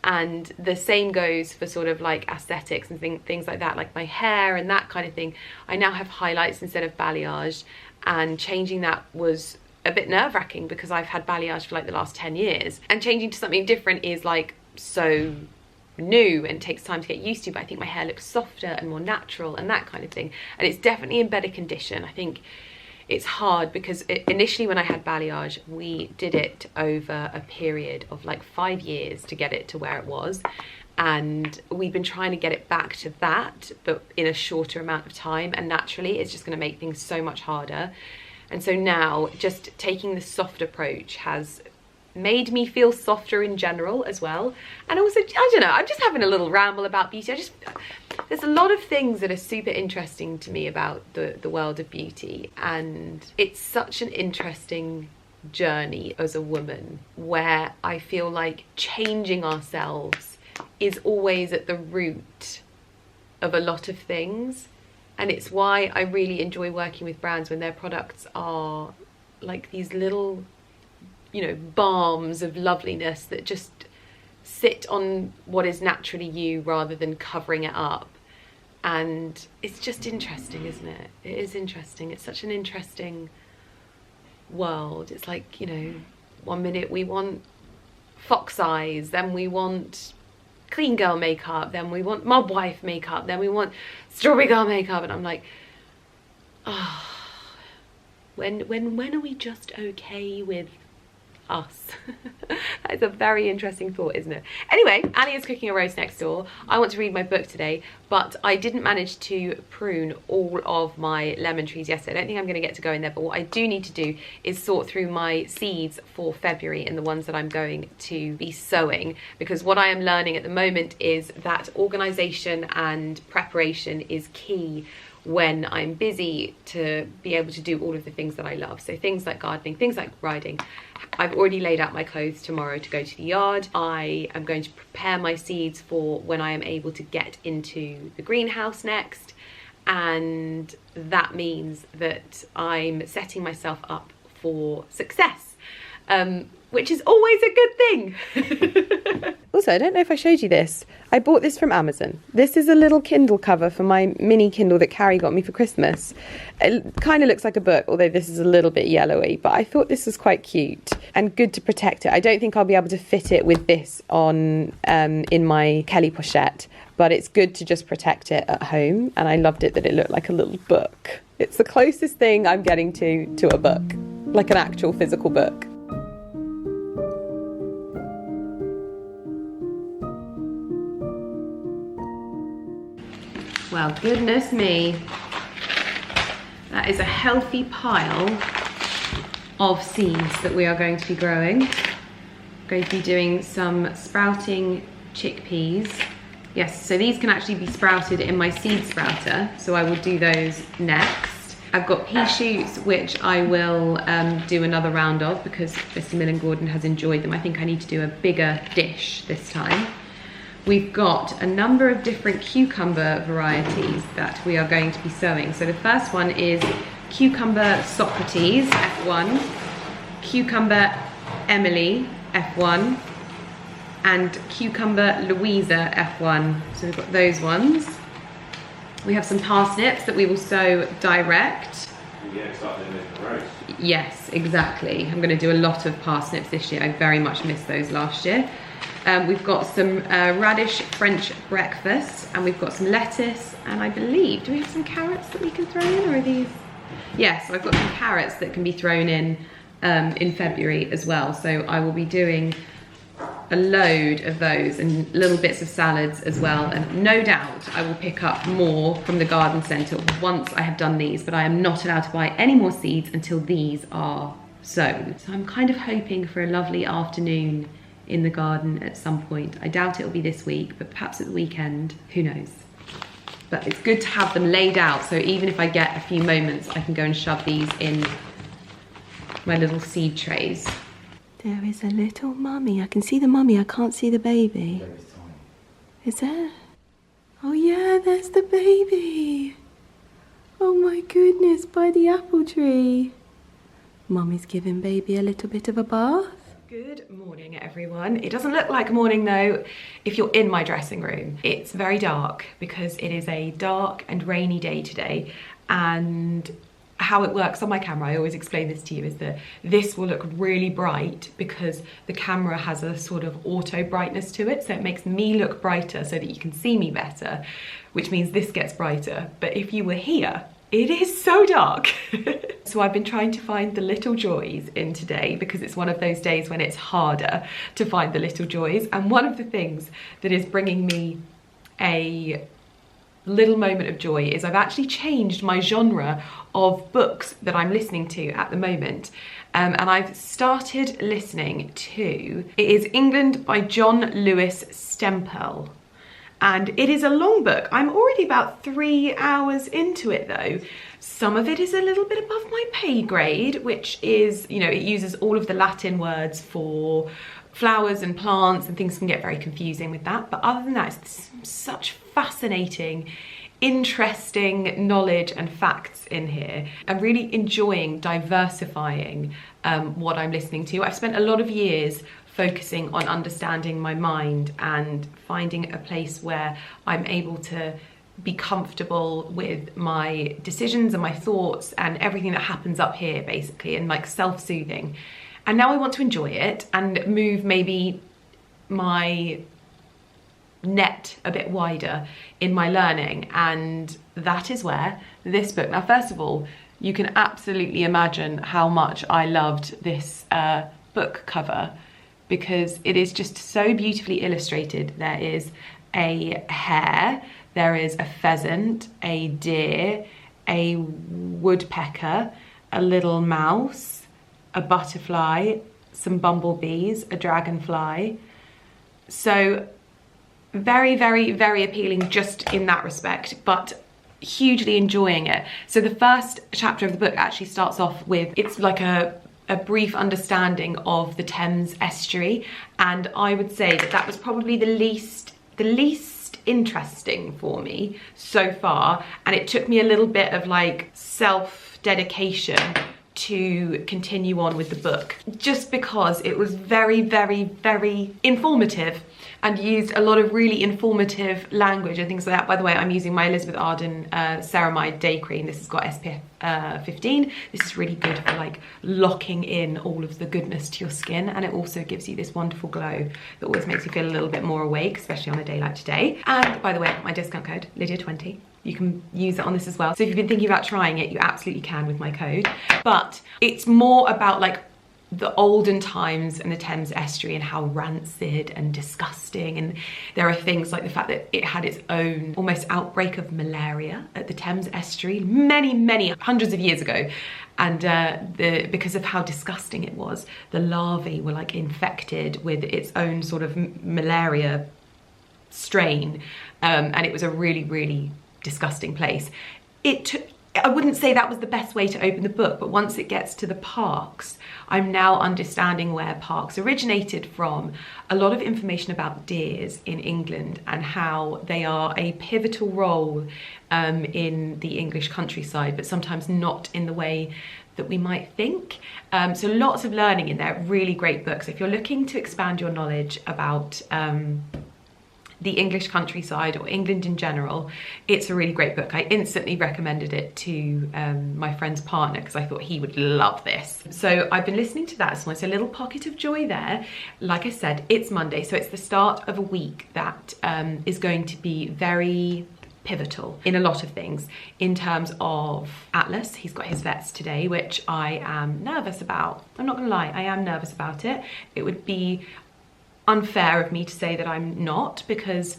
And the same goes for sort of like aesthetics and things like that, like my hair and that kind of thing. I now have highlights instead of balayage, and changing that was a bit nerve-wracking because I've had balayage for like the last 10 years, and changing to something different is like so new and takes time to get used to. But I think my hair looks softer and more natural and that kind of thing, and it's definitely in better condition. I think it's hard because initially when I had balayage, we did it over a period of like 5 years to get it to where it was, and we've been trying to get it back to that but in a shorter amount of time, and naturally it's just going to make things so much harder. And so now just taking the soft approach has made me feel softer in general as well. And also, I don't know, I'm just having a little ramble about beauty. There's a lot of things that are super interesting to me about the world of beauty. And it's such an interesting journey as a woman, where I feel like changing ourselves is always at the root of a lot of things. And it's why I really enjoy working with brands when their products are like these little, you know, balms of loveliness that just sit on what is naturally you rather than covering it up. And it's just interesting, isn't it? It is interesting. It's such an interesting world. It's like, you know, one minute we want fox eyes, then we want clean girl makeup, then we want mob wife makeup, then we want strawberry girl makeup, and I'm like, oh, when are we just okay with us? That's a very interesting thought, isn't it? Anyway, Annie is cooking a roast next door. I want to read my book today, but I didn't manage to prune all of my lemon trees yesterday. I don't think I'm going to get to go in there, but what I do need to do is sort through my seeds for February and the ones that I'm going to be sowing, because what I am learning at the moment is that organisation and preparation is key when I'm busy to be able to do all of the things that I love. So things like gardening, things like riding. I've already laid out my clothes tomorrow to go to the yard. I am going to prepare my seeds for when I am able to get into the greenhouse next. And that means that I'm setting myself up for success, which is always a good thing. Also, I don't know if I showed you this. I bought this from Amazon. This is a little Kindle cover for my mini Kindle that Carrie got me for Christmas. It kind of looks like a book, although this is a little bit yellowy, but I thought this was quite cute and good to protect it. I don't think I'll be able to fit it with this on in my Kelly pochette, but it's good to just protect it at home, and I loved it that it looked like a little book. It's the closest thing I'm getting to a book, like an actual physical book. Well, goodness me, that is a healthy pile of seeds that we are going to be growing. I'm going to be doing some sprouting chickpeas. Yes, so these can actually be sprouted in my seed sprouter, so I will do those next. I've got pea shoots, which I will do another round of because Mr. Millen Gordon has enjoyed them. I think I need to do a bigger dish this time. We've got a number of different cucumber varieties that we are going to be sowing. So the first one is cucumber Socrates, F1, cucumber Emily, F1, and cucumber Louisa, F1. So we've got those ones. We have some parsnips that we will sow direct. Yeah, starting with the roast. Yes, exactly. I'm going to do a lot of parsnips this year. I very much missed those last year. We've got some radish French breakfast, and we've got some lettuce, and I believe, do we have some carrots that we can throw in, or are these? Yes, so I've got some carrots that can be thrown in in February as well. So I will be doing a load of those and little bits of salads as well. And no doubt I will pick up more from the garden centre once I have done these, but I am not allowed to buy any more seeds until these are sown. So I'm kind of hoping for a lovely afternoon in the garden at some point. I doubt it'll be this week, but perhaps at the weekend, who knows. But it's good to have them laid out, so even if I get a few moments, I can go and shove these in my little seed trays. There is a little mummy. I can see the mummy, I can't see the baby. Very tiny. Is there? Oh yeah, there's the baby. Oh my goodness, by the apple tree. Mummy's giving baby a little bit of a bath. Good morning, everyone. It doesn't look like morning though if you're in my dressing room. It's very dark because it is a dark and rainy day today, and how it works on my camera, I always explain this to you, is that this will look really bright because the camera has a sort of auto brightness to it, so it makes me look brighter so that you can see me better, which means this gets brighter. But if you were here, it is so dark. So I've been trying to find the little joys in today because it's one of those days when it's harder to find the little joys. And one of the things that is bringing me a little moment of joy is I've actually changed my genre of books that I'm listening to at the moment. And I've started listening to, it is England by John Lewis Stempel. And it is a long book. I'm already about 3 hours into it though. Some of it is a little bit above my pay grade, which is, you know, it uses all of the Latin words for flowers and plants, and things can get very confusing with that. But other than that, it's such fascinating, interesting knowledge and facts in here. I'm really enjoying diversifying what I'm listening to. I've spent a lot of years focusing on understanding my mind and finding a place where I'm able to be comfortable with my decisions and my thoughts and everything that happens up here, basically, and like self-soothing. And now I want to enjoy it and move maybe my net a bit wider in my learning, and that is where this book. Now, first of all, you can absolutely imagine how much I loved this book cover, because it is just so beautifully illustrated. There is a hare, there is a pheasant, a deer, a woodpecker, a little mouse, a butterfly, some bumblebees, a dragonfly. So very, very, very appealing just in that respect, but hugely enjoying it. So the first chapter of the book actually starts off with, it's like a brief understanding of the Thames estuary, and I would say that that was probably the least interesting for me so far, and it took me a little bit of like self-dedication to continue on with the book, just because it was very, very, very informative and used a lot of really informative language and things like that. By the way, I'm using my Elizabeth Arden Ceramide Day Cream. This has got SPF 15. This is really good for like locking in all of the goodness to your skin, and it also gives you this wonderful glow that always makes you feel a little bit more awake, especially on a day like today. And by the way, my discount code, Lydia20. You can use it on this as well. So if you've been thinking about trying it, you absolutely can with my code. But it's more about like the olden times and the Thames estuary and how rancid and disgusting, and there are things like the fact that it had its own almost outbreak of malaria at the Thames estuary many hundreds of years ago, and because of how disgusting it was, the larvae were like infected with its own sort of malaria strain, and it was a really disgusting place. I wouldn't say that was the best way to open the book, but once it gets to the parks, I'm now understanding where parks originated from. A lot of information about deers in England and how they are a pivotal role in the English countryside, but sometimes not in the way that we might think. So lots of learning in there, really great books. If you're looking to expand your knowledge about the English countryside or England in general, it's a really great book. I instantly recommended it to my friend's partner because I thought he would love this. So I've been listening to that, so it's a little pocket of joy there. Like I said, it's Monday, so it's the start of a week that is going to be very pivotal in a lot of things. In terms of Atlas, he's got his vets today, which I am nervous about. I'm not gonna lie, I am nervous about it. It would be unfair of me to say that I'm not, because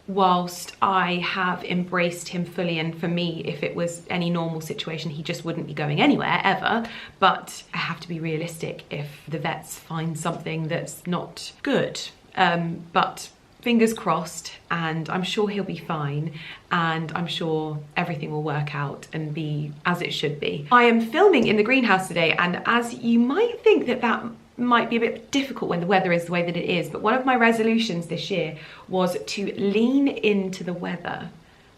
whilst I have embraced him fully, and for me, if it was any normal situation, he just wouldn't be going anywhere ever, but I have to be realistic if the vets find something that's not good. But fingers crossed, and I'm sure he'll be fine, and I'm sure everything will work out and be as it should be. I am filming in the greenhouse today, and as you might think that might be a bit difficult when the weather is the way that it is, but one of my resolutions this year was to lean into the weather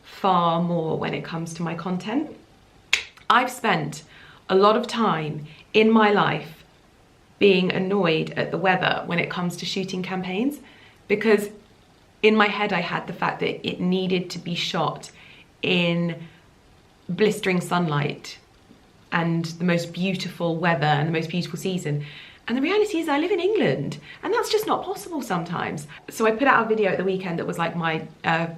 far more when it comes to my content. I've spent a lot of time in my life being annoyed at the weather when it comes to shooting campaigns, because in my head I had the fact that it needed to be shot in blistering sunlight and the most beautiful weather and the most beautiful season. And the reality is I live in England, and that's just not possible sometimes. So I put out a video at the weekend that was like my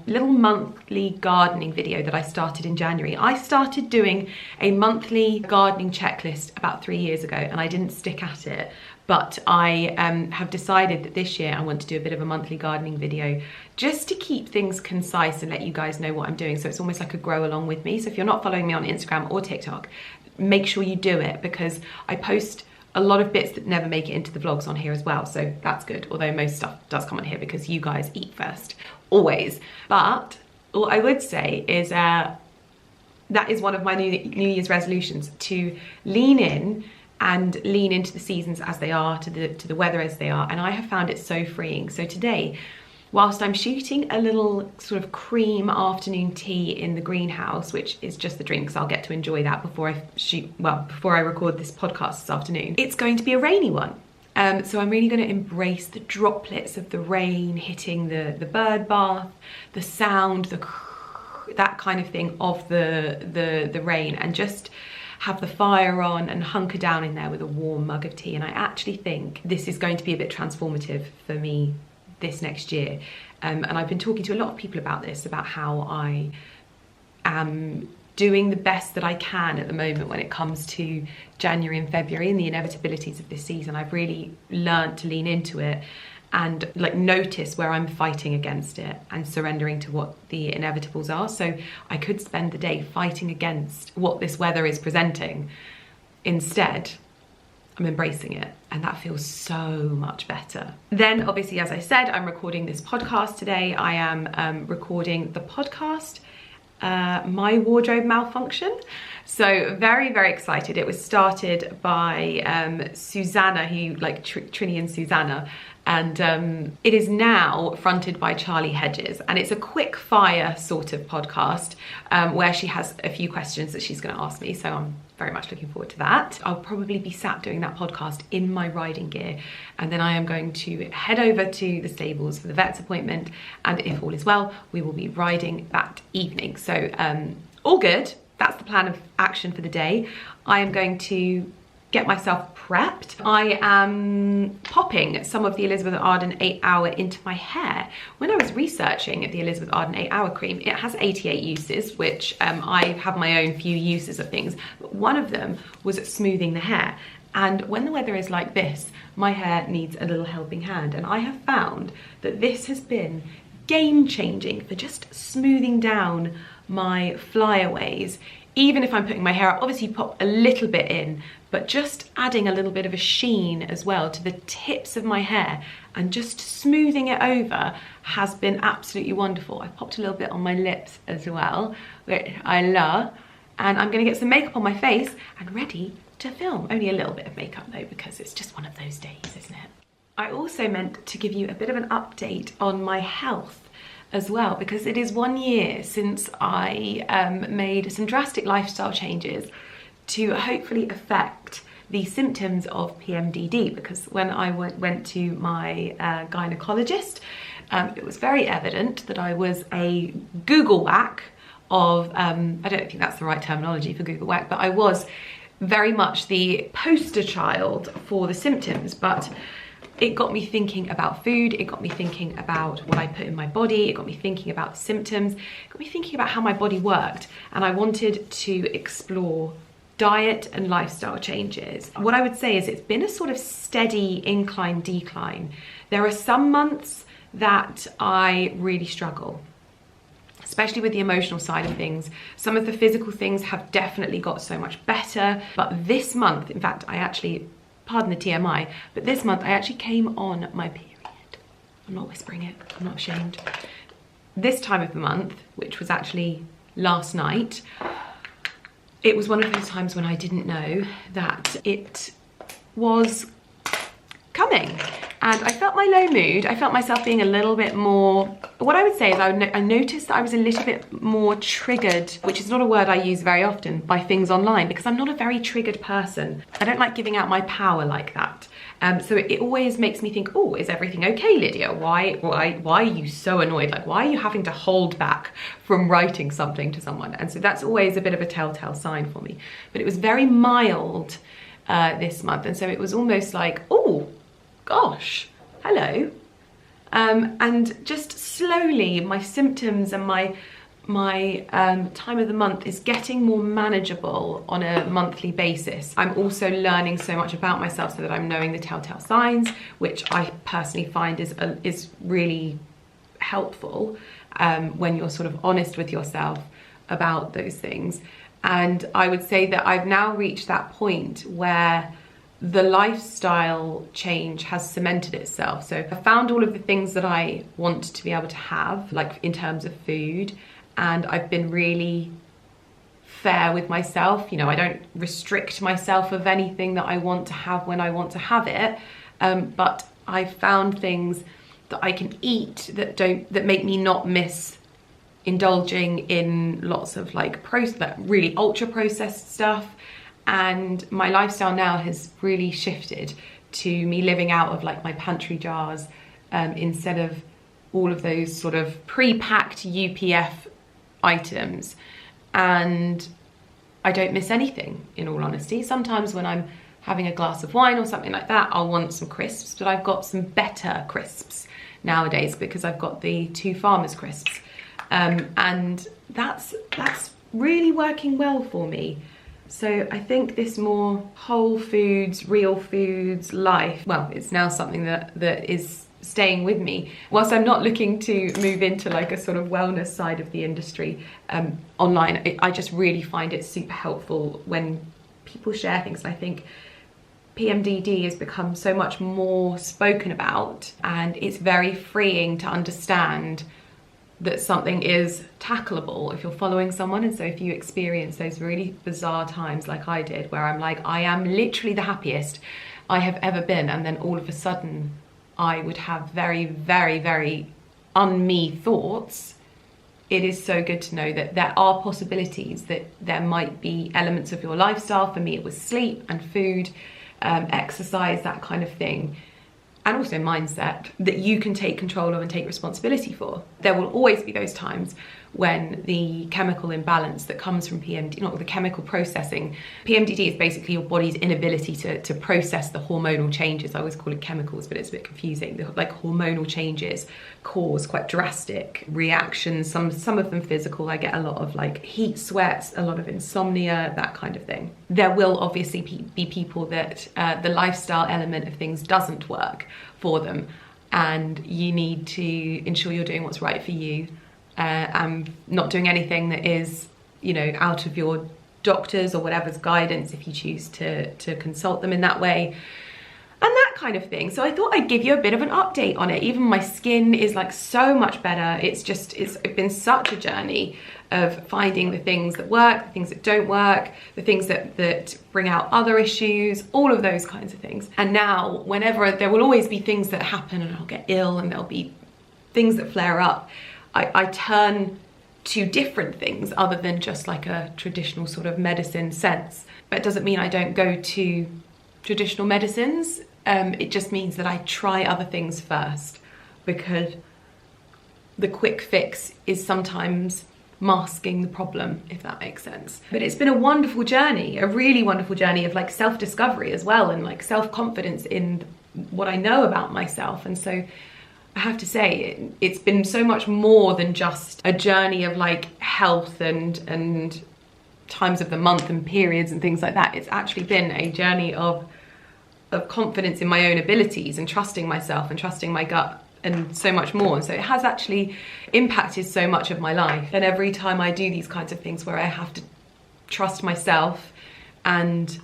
little monthly gardening video that I started in January. I started doing a monthly gardening checklist about 3 years ago, and I didn't stick at it. But I have decided that this year I want to do a bit of a monthly gardening video just to keep things concise and let you guys know what I'm doing. So it's almost like a grow along with me. So if you're not following me on Instagram or TikTok, make sure you do it, because I post a lot of bits that never make it into the vlogs on here as well, so that's good, although most stuff does come on here because you guys eat first, always. But all I would say is that is one of my New Year's resolutions, to lean in and lean into the seasons as they are, to the weather as they are, and I have found it so freeing. So today, whilst I'm shooting a little sort of cream afternoon tea in the greenhouse, which is just the drink, because I'll get to enjoy that before I record this podcast this afternoon, it's going to be a rainy one. So I'm really going to embrace the droplets of the rain hitting the bird bath, the sound, that kind of thing of the rain, and just have the fire on and hunker down in there with a warm mug of tea. And I actually think this is going to be a bit transformative for me this next year, and I've been talking to a lot of people about this, about how I am doing the best that I can at the moment when it comes to January and February and the inevitabilities of this season. I've really learned to lean into it and like notice where I'm fighting against it and surrendering to what the inevitables are. So I could spend the day fighting against what this weather is presenting. Instead, I'm embracing it, and that feels so much better. Then obviously, as I said, I'm recording this podcast today. I am recording the podcast, My Wardrobe Malfunction. So very, very excited. It was started by Susanna, who like Trini and Susanna, and it is now fronted by Charlie Hedges, and it's a quick fire sort of podcast where she has a few questions that she's going to ask me, so I'm very much looking forward to that. I'll probably be sat doing that podcast in my riding gear, and then I am going to head over to the stables for the vet's appointment, and if all is well, we will be riding that evening. So all good. That's the plan of action for the day. I am going to get myself prepped. I am popping some of the Elizabeth Arden 8 Hour into my hair. When I was researching the Elizabeth Arden 8 Hour cream, it has 88 uses, which I have my own few uses of things, but one of them was smoothing the hair. And when the weather is like this, my hair needs a little helping hand, and I have found that this has been game-changing for just smoothing down my flyaways. Even if I'm putting my hair up, obviously you pop a little bit in, but just adding a little bit of a sheen as well to the tips of my hair and just smoothing it over has been absolutely wonderful. I've popped a little bit on my lips as well, which I love, and I'm gonna get some makeup on my face and ready to film. Only a little bit of makeup though, because it's just one of those days, isn't it? I also meant to give you a bit of an update on my health as well, because it is 1 year since I made some drastic lifestyle changes to hopefully affect the symptoms of PMDD, because when I went to my gynecologist, it was very evident that I was a Google whack of, I don't think that's the right terminology for Google whack, but I was very much the poster child for the symptoms. But it got me thinking about food, it got me thinking about what I put in my body, it got me thinking about the symptoms, it got me thinking about how my body worked, and I wanted to explore diet and lifestyle changes. What I would say is it's been a sort of steady incline decline. There are some months that I really struggle, especially with the emotional side of things. Some of the physical things have definitely got so much better, but this month, in fact, I actually, pardon the TMI, but this month I actually came on my period. I'm not whispering it, I'm not ashamed. This time of the month, which was actually last night, it was one of those times when I didn't know that it was coming. And I felt my low mood. I felt myself being a little bit more, what I would say is I noticed that I was a little bit more triggered, which is not a word I use very often, by things online, because I'm not a very triggered person. I don't like giving out my power like that. So it always makes me think, oh, is everything okay, Lydia? Why are you so annoyed? Like, why are you having to hold back from writing something to someone? And so that's always a bit of a telltale sign for me. But it was very mild this month. And so it was almost like, oh, gosh, hello. And just slowly my symptoms and my time of the month is getting more manageable on a monthly basis. I'm also learning so much about myself so that I'm knowing the telltale signs, which I personally find is really helpful when you're sort of honest with yourself about those things. And I would say that I've now reached that point where the lifestyle change has cemented itself. So I found all of the things that I want to be able to have, like in terms of food, and I've been really fair with myself. You know, I don't restrict myself of anything that I want to have when I want to have it, but I found things that I can eat that make me not miss indulging in lots of like really ultra processed stuff. And my lifestyle now has really shifted to me living out of like my pantry jars instead of all of those sort of pre-packed UPF items. And I don't miss anything, in all honesty. Sometimes when I'm having a glass of wine or something like that, I'll want some crisps, but I've got some better crisps nowadays because I've got the 2 Farmers crisps. And that's really working well for me. So I think this more whole foods, real foods life, well, it's now something that is staying with me. Whilst I'm not looking to move into like a sort of wellness side of the industry online, I just really find it super helpful when people share things. And I think PMDD has become so much more spoken about, and it's very freeing to understand that something is tackleable if you're following someone. And so if you experience those really bizarre times like I did, where I'm like, I am literally the happiest I have ever been, and then all of a sudden I would have very, very, very un-me thoughts, it is so good to know that there are possibilities, that there might be elements of your lifestyle. For me, it was sleep and food, exercise, that kind of thing, and also mindset, that you can take control of and take responsibility for. There will always be those times when the chemical imbalance that comes from PMDD, not the chemical processing. PMDD is basically your body's inability to process the hormonal changes. I always call it chemicals, but it's a bit confusing. Like hormonal changes cause quite drastic reactions, some of them physical. I get a lot of like heat sweats, a lot of insomnia, that kind of thing. There will obviously be people that the lifestyle element of things doesn't work for them, and you need to ensure you're doing what's right for you. And not doing anything that is, you know, out of your doctor's or whatever's guidance if you choose to consult them in that way, and that kind of thing. So I thought I'd give you a bit of an update on it. Even my skin is like so much better. It's been such a journey of finding the things that work, the things that don't work, the things that bring out other issues, all of those kinds of things. And now, whenever, there will always be things that happen and I'll get ill and there'll be things that flare up, I turn to different things other than just like a traditional sort of medicine sense. But it doesn't mean I don't go to traditional medicines. It just means that I try other things first, because the quick fix is sometimes masking the problem, if that makes sense. But it's been a wonderful journey, a really wonderful journey of like self-discovery as well, and like self-confidence in what I know about myself. And so I have to say, it's been so much more than just a journey of like health and times of the month and periods and things like that. It's actually been a journey of confidence in my own abilities and trusting myself and trusting my gut and so much more. And so it has actually impacted so much of my life. And every time I do these kinds of things where I have to trust myself and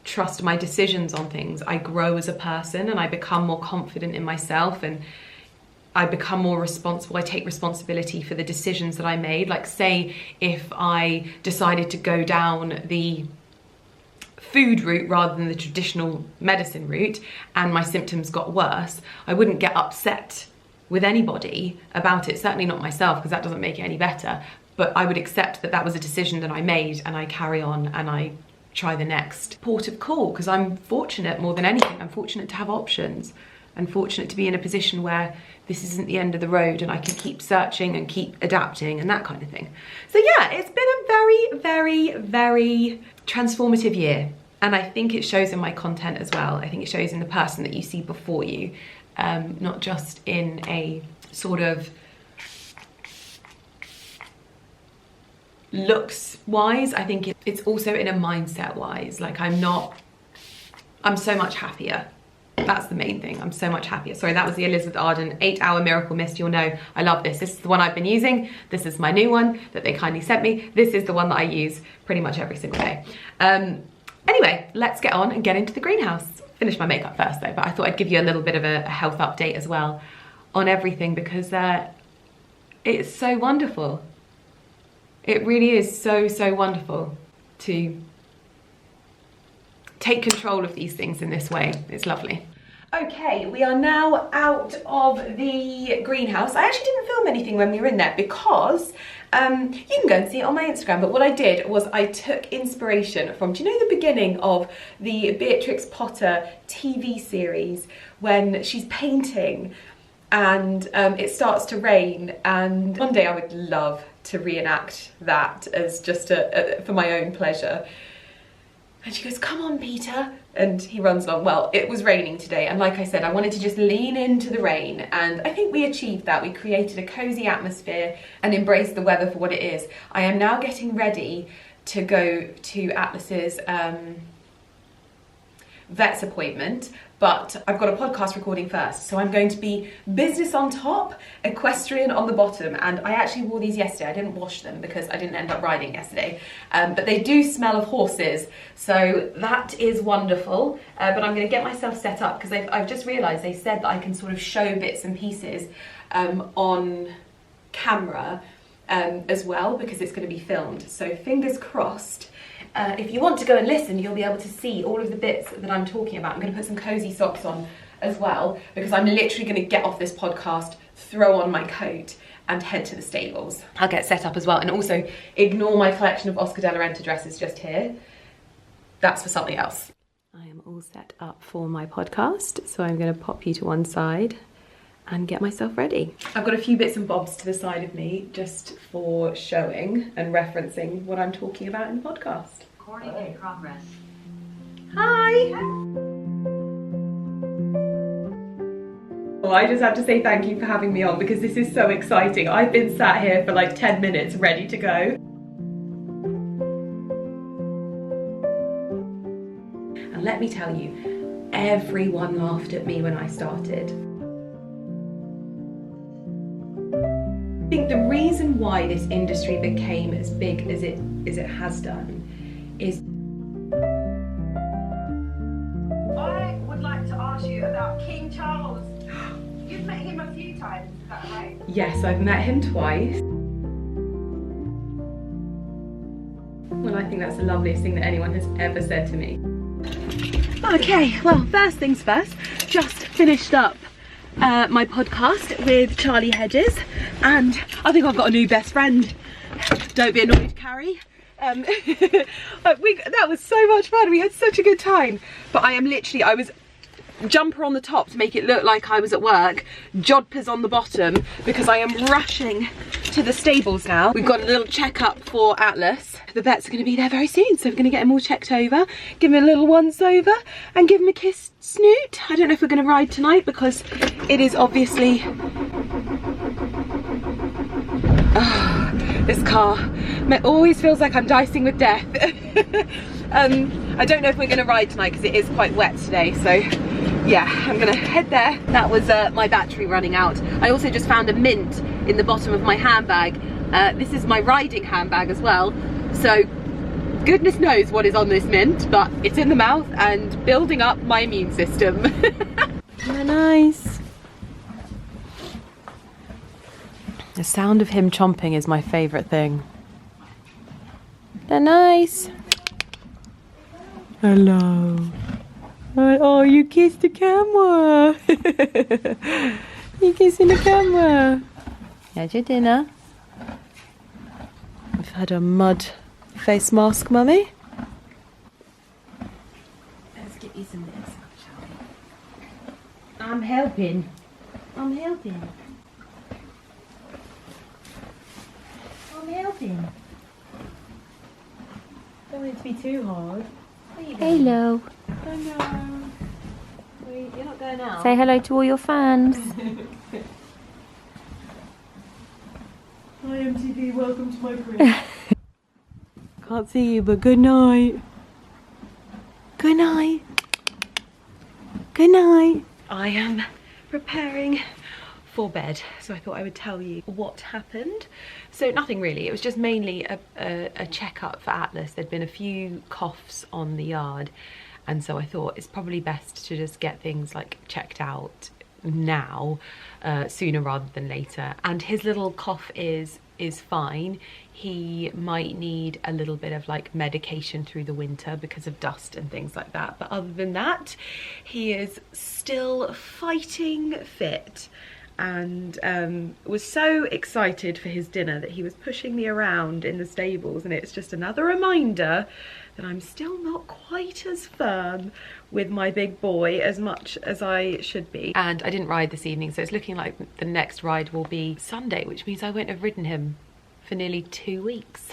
trust my decisions on things, I grow as a person and I become more confident in myself, and I become more responsible. I take responsibility for the decisions that I made. Like, say if I decided to go down the food route rather than the traditional medicine route and my symptoms got worse, I wouldn't get upset with anybody about it, certainly not myself, because that doesn't make it any better. But I would accept that that was a decision that I made, and I carry on and I try the next port of call, because I'm fortunate more than anything. I'm fortunate to have options. I'm fortunate to be in a position where this isn't the end of the road and I can keep searching and keep adapting and that kind of thing. So yeah, it's been a very, very, very transformative year. And I think it shows in my content as well. I think it shows in the person that you see before you, not just in a sort of looks wise. I think it's also in a mindset wise. Like, I'm so much happier. That's the main thing. I'm so much happier. Sorry, that was the Elizabeth Arden 8-hour miracle mist. You'll know I love this. This is the one I've been using. This is my new one that they kindly sent me. This is the one that I use pretty much every single day. Anyway, let's get on and get into the greenhouse. Finish my makeup first though, but I thought I'd give you a little bit of a health update as well on everything, because it's so wonderful. It really is so, so wonderful to take control of these things in this way. It's lovely. Okay, we are now out of the greenhouse. I actually didn't film anything when we were in there because you can go and see it on my Instagram, but what I did was I took inspiration from, do you know the beginning of the Beatrix Potter TV series when she's painting and it starts to rain, and one day I would love to reenact that as just for my own pleasure. And she goes, "Come on, Peter." And he runs along. Well, it was raining today. And like I said, I wanted to just lean into the rain. And I think we achieved that. We created a cozy atmosphere and embraced the weather for what it is. I am now getting ready to go to Atlas's vet's appointment, but I've got a podcast recording first. So I'm going to be business on top, equestrian on the bottom. And I actually wore these yesterday. I didn't wash them because I didn't end up riding yesterday. But they do smell of horses. So that is wonderful. But I'm going to get myself set up because I've just realised they said that I can sort of show bits and pieces on camera as well, because it's going to be filmed. So fingers crossed. If you want to go and listen, you'll be able to see all of the bits that I'm talking about. I'm going to put some cozy socks on as well, because I'm literally going to get off this podcast, throw on my coat and head to the stables. I'll get set up as well, and also ignore my collection of Oscar de la Renta dresses just here. That's for something else. I am all set up for my podcast, so I'm going to pop you to one side and get myself ready. I've got a few bits and bobs to the side of me just for showing and referencing what I'm talking about in the podcast. Recording in progress. Hi! Well, I just have to say thank you for having me on, because this is so exciting. I've been sat here for like 10 minutes ready to go. And let me tell you, everyone laughed at me when I started. I think the reason why this industry became as big as it has done is... I would like to ask you about King Charles. You've met him a few times, is that right? Yes, I've met him twice. Well, I think that's the loveliest thing that anyone has ever said to me. Okay, well, first things first, just finished up my podcast with Charlie Hedges, and I think I've got a new best friend. Don't be annoyed, Carrie. That was so much fun. We had such a good time. But I was jumper on the top to make it look like I was at work, jodhpurs on the bottom, because I am rushing to the stables now. We've got a little checkup for Atlas. The vets are going to be there very soon, so we're going to get him all checked over, give him a little once over, and give him a kiss snoot. I don't know if we're going to ride tonight because it is obviously... this car always feels like I'm dicing with death. I don't know if we're going to ride tonight because it is quite wet today, so yeah, I'm going to head there. That was my battery running out. I also just found a mint in the bottom of my handbag. This is my riding handbag as well, so goodness knows what is on this mint, but it's in the mouth and building up my immune system. They're nice. The sound of him chomping is my favourite thing. They're nice. Hello. Oh, you kissed the camera. You kissing the camera. Had your dinner. We've had a mud face mask, Mummy. Let's get you some of this, shall we? I'm helping. I'm helping. I'm helping. Don't want it to be too hard. Hello. Hello. Wait, you're not going out? Say hello to all your fans. Hi MTV, welcome to my crib. Can't see you, but good night. Good night. Good night. I am preparing for bed, so I thought I would tell you what happened. So nothing really, it was just mainly a checkup for Atlas. There'd been a few coughs on the yard, and so I thought it's probably best to just get things like checked out now, sooner rather than later. And his little cough is fine. He might need a little bit of like medication through the winter because of dust and things like that, but other than that he is still fighting fit, and was so excited for his dinner that he was pushing me around in the stables, and it's just another reminder that I'm still not quite as firm with my big boy as much as I should be. And I didn't ride this evening, so it's looking like the next ride will be Sunday, which means I won't have ridden him for nearly 2 weeks.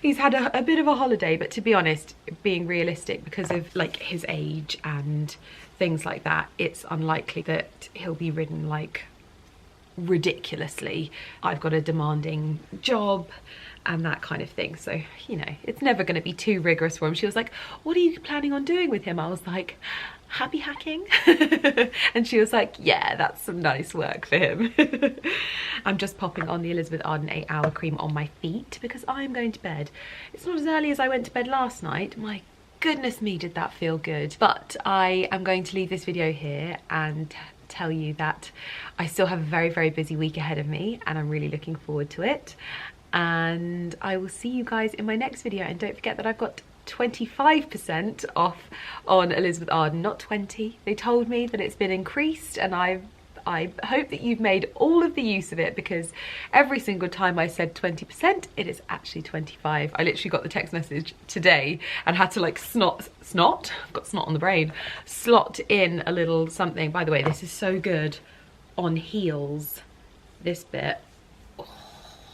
He's had a bit of a holiday, but to be honest, being realistic, because of like his age and things like that, it's unlikely that he'll be ridden like ridiculously. I've got a demanding job and that kind of thing, so you know, it's never going to be too rigorous for him. She was like, what are you planning on doing with him? I was like, happy hacking. And she was like, yeah, that's some nice work for him. I'm just popping on the Elizabeth Arden 8-hour cream on my feet because I'm going to bed. It's not as early as I went to bed last night. My goodness me, did that feel good. But I am going to leave this video here and tell you that I still have a very, very busy week ahead of me, and I'm really looking forward to it. And I will see you guys in my next video. And don't forget that I've got 25% off on Elizabeth Arden, not 20. They told me that it's been increased, and I hope that you've made all of the use of it, because every single time I said 20%, it is actually 25. I literally got the text message today and had to like snot, I've got snot on the brain, slot in a little something. By the way, this is so good on heels, this bit. Oh,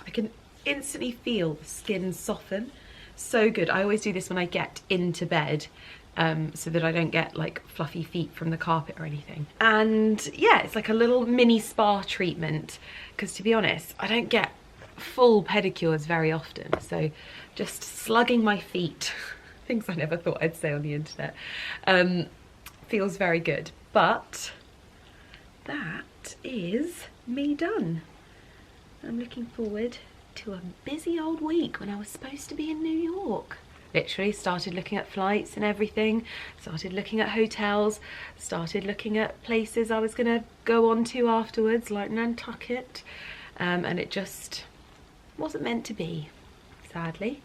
I can instantly feel the skin soften. So good. I always do this when I get into bed, so that I don't get like fluffy feet from the carpet or anything. And yeah, it's like a little mini spa treatment, because to be honest, I don't get full pedicures very often, so just slugging my feet, things I never thought I'd say on the internet, feels very good. But that is me done. I'm looking forward to a busy old week when I was supposed to be in New York. Literally started looking at flights and everything, started looking at hotels, started looking at places I was gonna go on to afterwards, like Nantucket, and it just wasn't meant to be, sadly.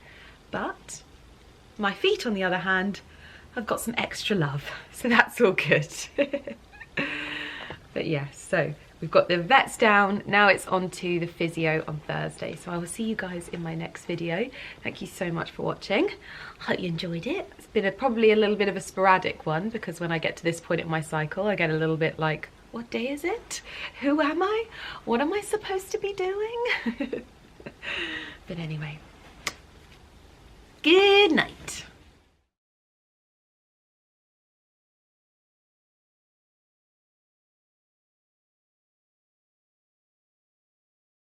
But my feet, on the other hand, have got some extra love, so that's all good. But yes, so we've got the vets down, now it's on to the physio on Thursday. So I will see you guys in my next video. Thank you so much for watching. Hope you enjoyed it. It's been probably a little bit of a sporadic one, because when I get to this point in my cycle, I get a little bit like, What day is it? Who am I? What am I supposed to be doing? But anyway,